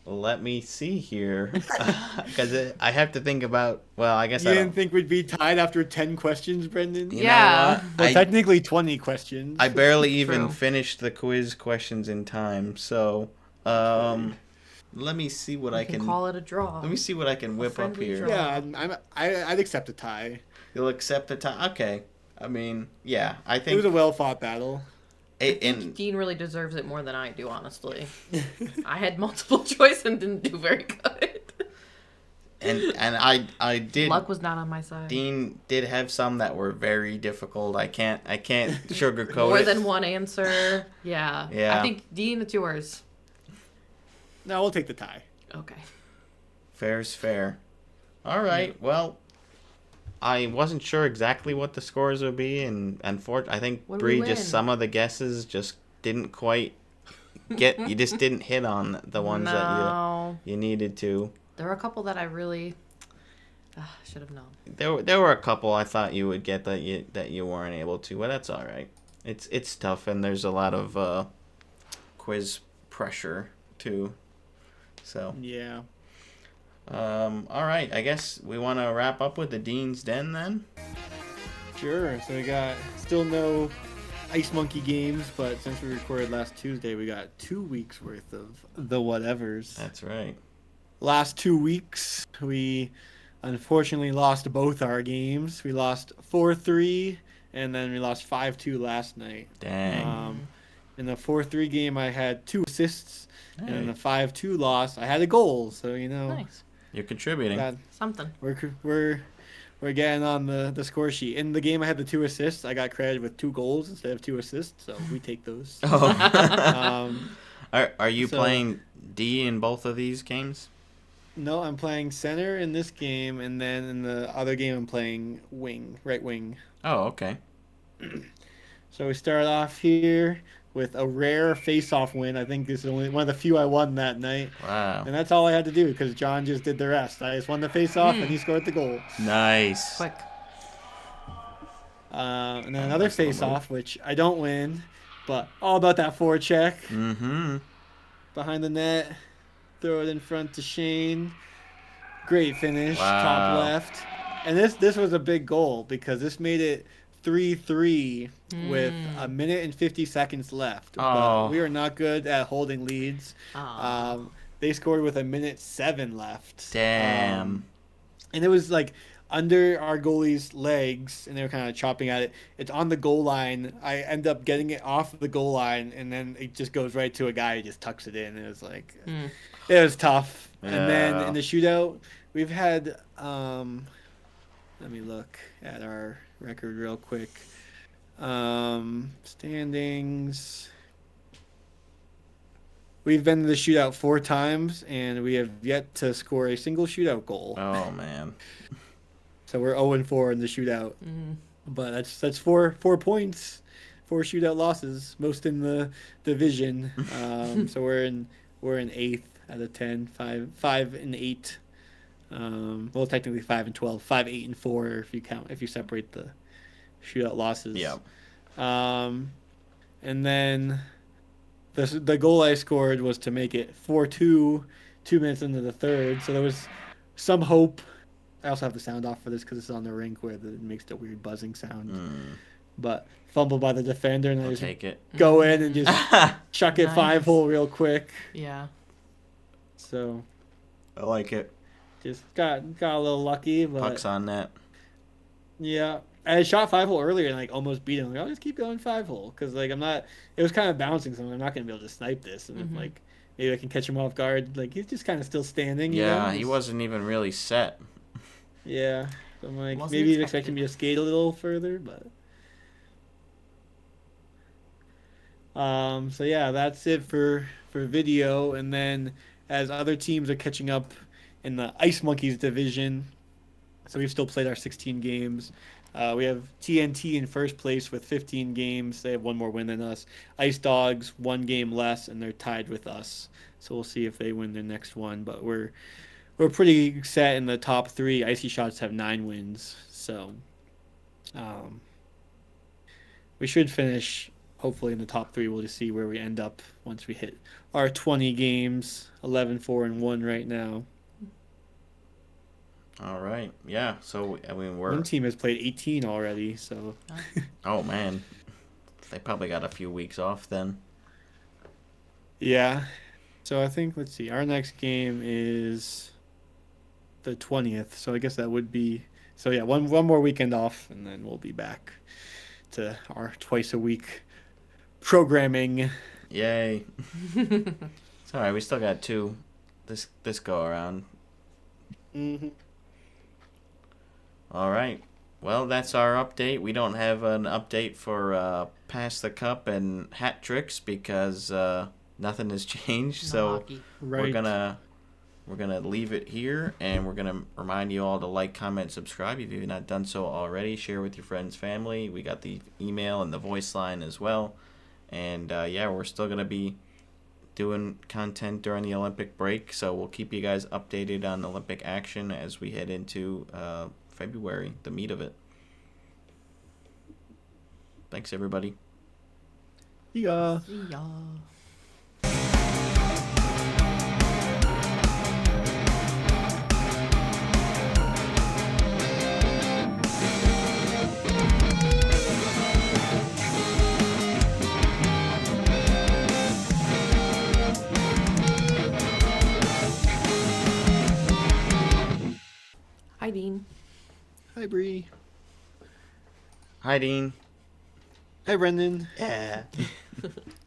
Let me see here. Because I have to think about, well, I guess You I didn't don't. think we'd be tied after 10 questions, Brendan? You Yeah. know what? Well, technically 20 questions. I barely even True. finished the quiz questions in time, so let me see what I You can can. call it a draw. Let me see what I can whip up friendly here. draw. Yeah, I'd accept a tie. You'll accept the time. Okay. I mean, yeah, I It think was a well-fought battle. and Dean really deserves it more than I do, honestly. I had multiple choice and didn't do very good. and I did. Luck was not on my side. Dean did have some that were very difficult. I can't sugarcoat More it. than one answer. Yeah. Yeah. I think, Dean, it's yours. No, we'll take the tie. Okay. Fair's fair. All right. Well, I wasn't sure exactly what the scores would be, and I think What did we Bree just win? some of the guesses just didn't quite get. You just didn't hit on the ones that No. you needed to. There were a couple that I really should have known. There were a couple I thought you would get that you weren't able to, but that's all right. It's tough, and there's a lot of quiz pressure too. So. Yeah. All right, I guess we want to wrap up with the Dean's Den then. Sure. So we got still no Ice Monkey games, but since we recorded last Tuesday, we got 2 weeks worth of the whatevers. That's right. Last 2 weeks, we unfortunately lost both our games. We lost 4-3, and then we lost 5-2 last night. Dang. In the 4-3 game, I had 2 assists, and in Hey. the 5-2 loss, I had a goal. So Nice. You're contributing. that Something. we're getting on the score sheet. In the game, I had the 2 assists. I got credited with 2 goals instead of 2 assists, so we take those. Oh. um, Are you so- playing D in both of these games? no, I'm playing center in this game, and then in the other game, I'm playing right wing. Oh, okay. So we start off here with a rare face-off win. I think this is only one of the few I won that night. Wow. And that's all I had to do because John just did the rest. I just won the face-off, and he scored the goal. Nice. Quick. And then another Nice little face-off, which I don't win, but all about that forecheck. Mm-hmm. Behind the net, throw it in front to Shane. Great finish, Wow. top left. And this was a big goal because this made it 3-3 with a minute and 50 seconds left. Oh. But we are not good at holding leads. Aw. They scored with 1:07 left. Damn. And it was like under our goalie's legs, and they were kind of chopping at it. It's on the goal line. I end up getting it off the goal line, and then it just goes right to a guy who just tucks it in. It was like, it was tough. And then Yeah. in the shootout, we've had Let me look at our record real quick. Standings. We've been to the shootout 4 times, and we have yet to score a single shootout goal. Oh man. So we're 0-4 in the shootout. But that's 4 points, 4 shootout losses, most in the division. So we're in 8th out of 10, 5 and 8. Well, technically 5 and 12, 5, 8 and 4 if you separate the shootout losses. Yeah. And then the goal I scored was to make it 4-2, 2 minutes into the third. So there was some hope. I also have the sound off for this because it's on the rink where it makes the weird buzzing sound. But fumbled by the defender, and I just Take it. go in and just chuck it Nice. 5-hole real quick. Yeah. So I like it. just got a little lucky, but Puck's on net. yeah. I had shot 5-hole earlier and like almost beat him. Like, I'll just keep going 5-hole because like I'm not. It was kind of bouncing, so I'm not gonna be able to snipe this. And if like maybe I can catch him off guard, like he's just kind of still standing. you Yeah, know? he Just- wasn't even really set. Yeah, so I'm like Wasn't maybe he's expected. expecting me to skate a little further, but. So yeah, that's it for video, and then as other teams are catching up in the Ice Monkeys division, so we've still played our 16 games. We have TNT in first place with 15 games. They have 1 more win than us. Ice Dogs 1 game less, and they're tied with us. So we'll see if they win their next one. But we're pretty set in the top 3. Icy Shots have 9 wins, so we should finish hopefully in the top 3. We'll just see where we end up once we hit our 20 games. 11-4-1 right now. All right. Yeah. So I mean, One team has played 18 already, so Oh man. They probably got a few weeks off then. yeah. So I think let's see. Our next game is the 20th. So I guess that would be so yeah, one more weekend off, and then we'll be back to our twice a week programming. Yay. It's all right. We still got 2 this go around. Mm-hmm. All right. Well, that's our update. We don't have an update for Pass the Cup and hat tricks because nothing has changed. No So hockey. Right. we're gonna leave it here, and we're gonna remind you all to like, comment, subscribe if you've not done so already. Share with your friends, family. We got the email and the voice line as well. And yeah, we're still gonna be doing content during the Olympic break, so we'll keep you guys updated on Olympic action as we head into February, the meat of it. Thanks, everybody. Yeah. See ya. Hi, Dean. Hi, Bree. Hi, Dean. Hi, Brendan. Yeah.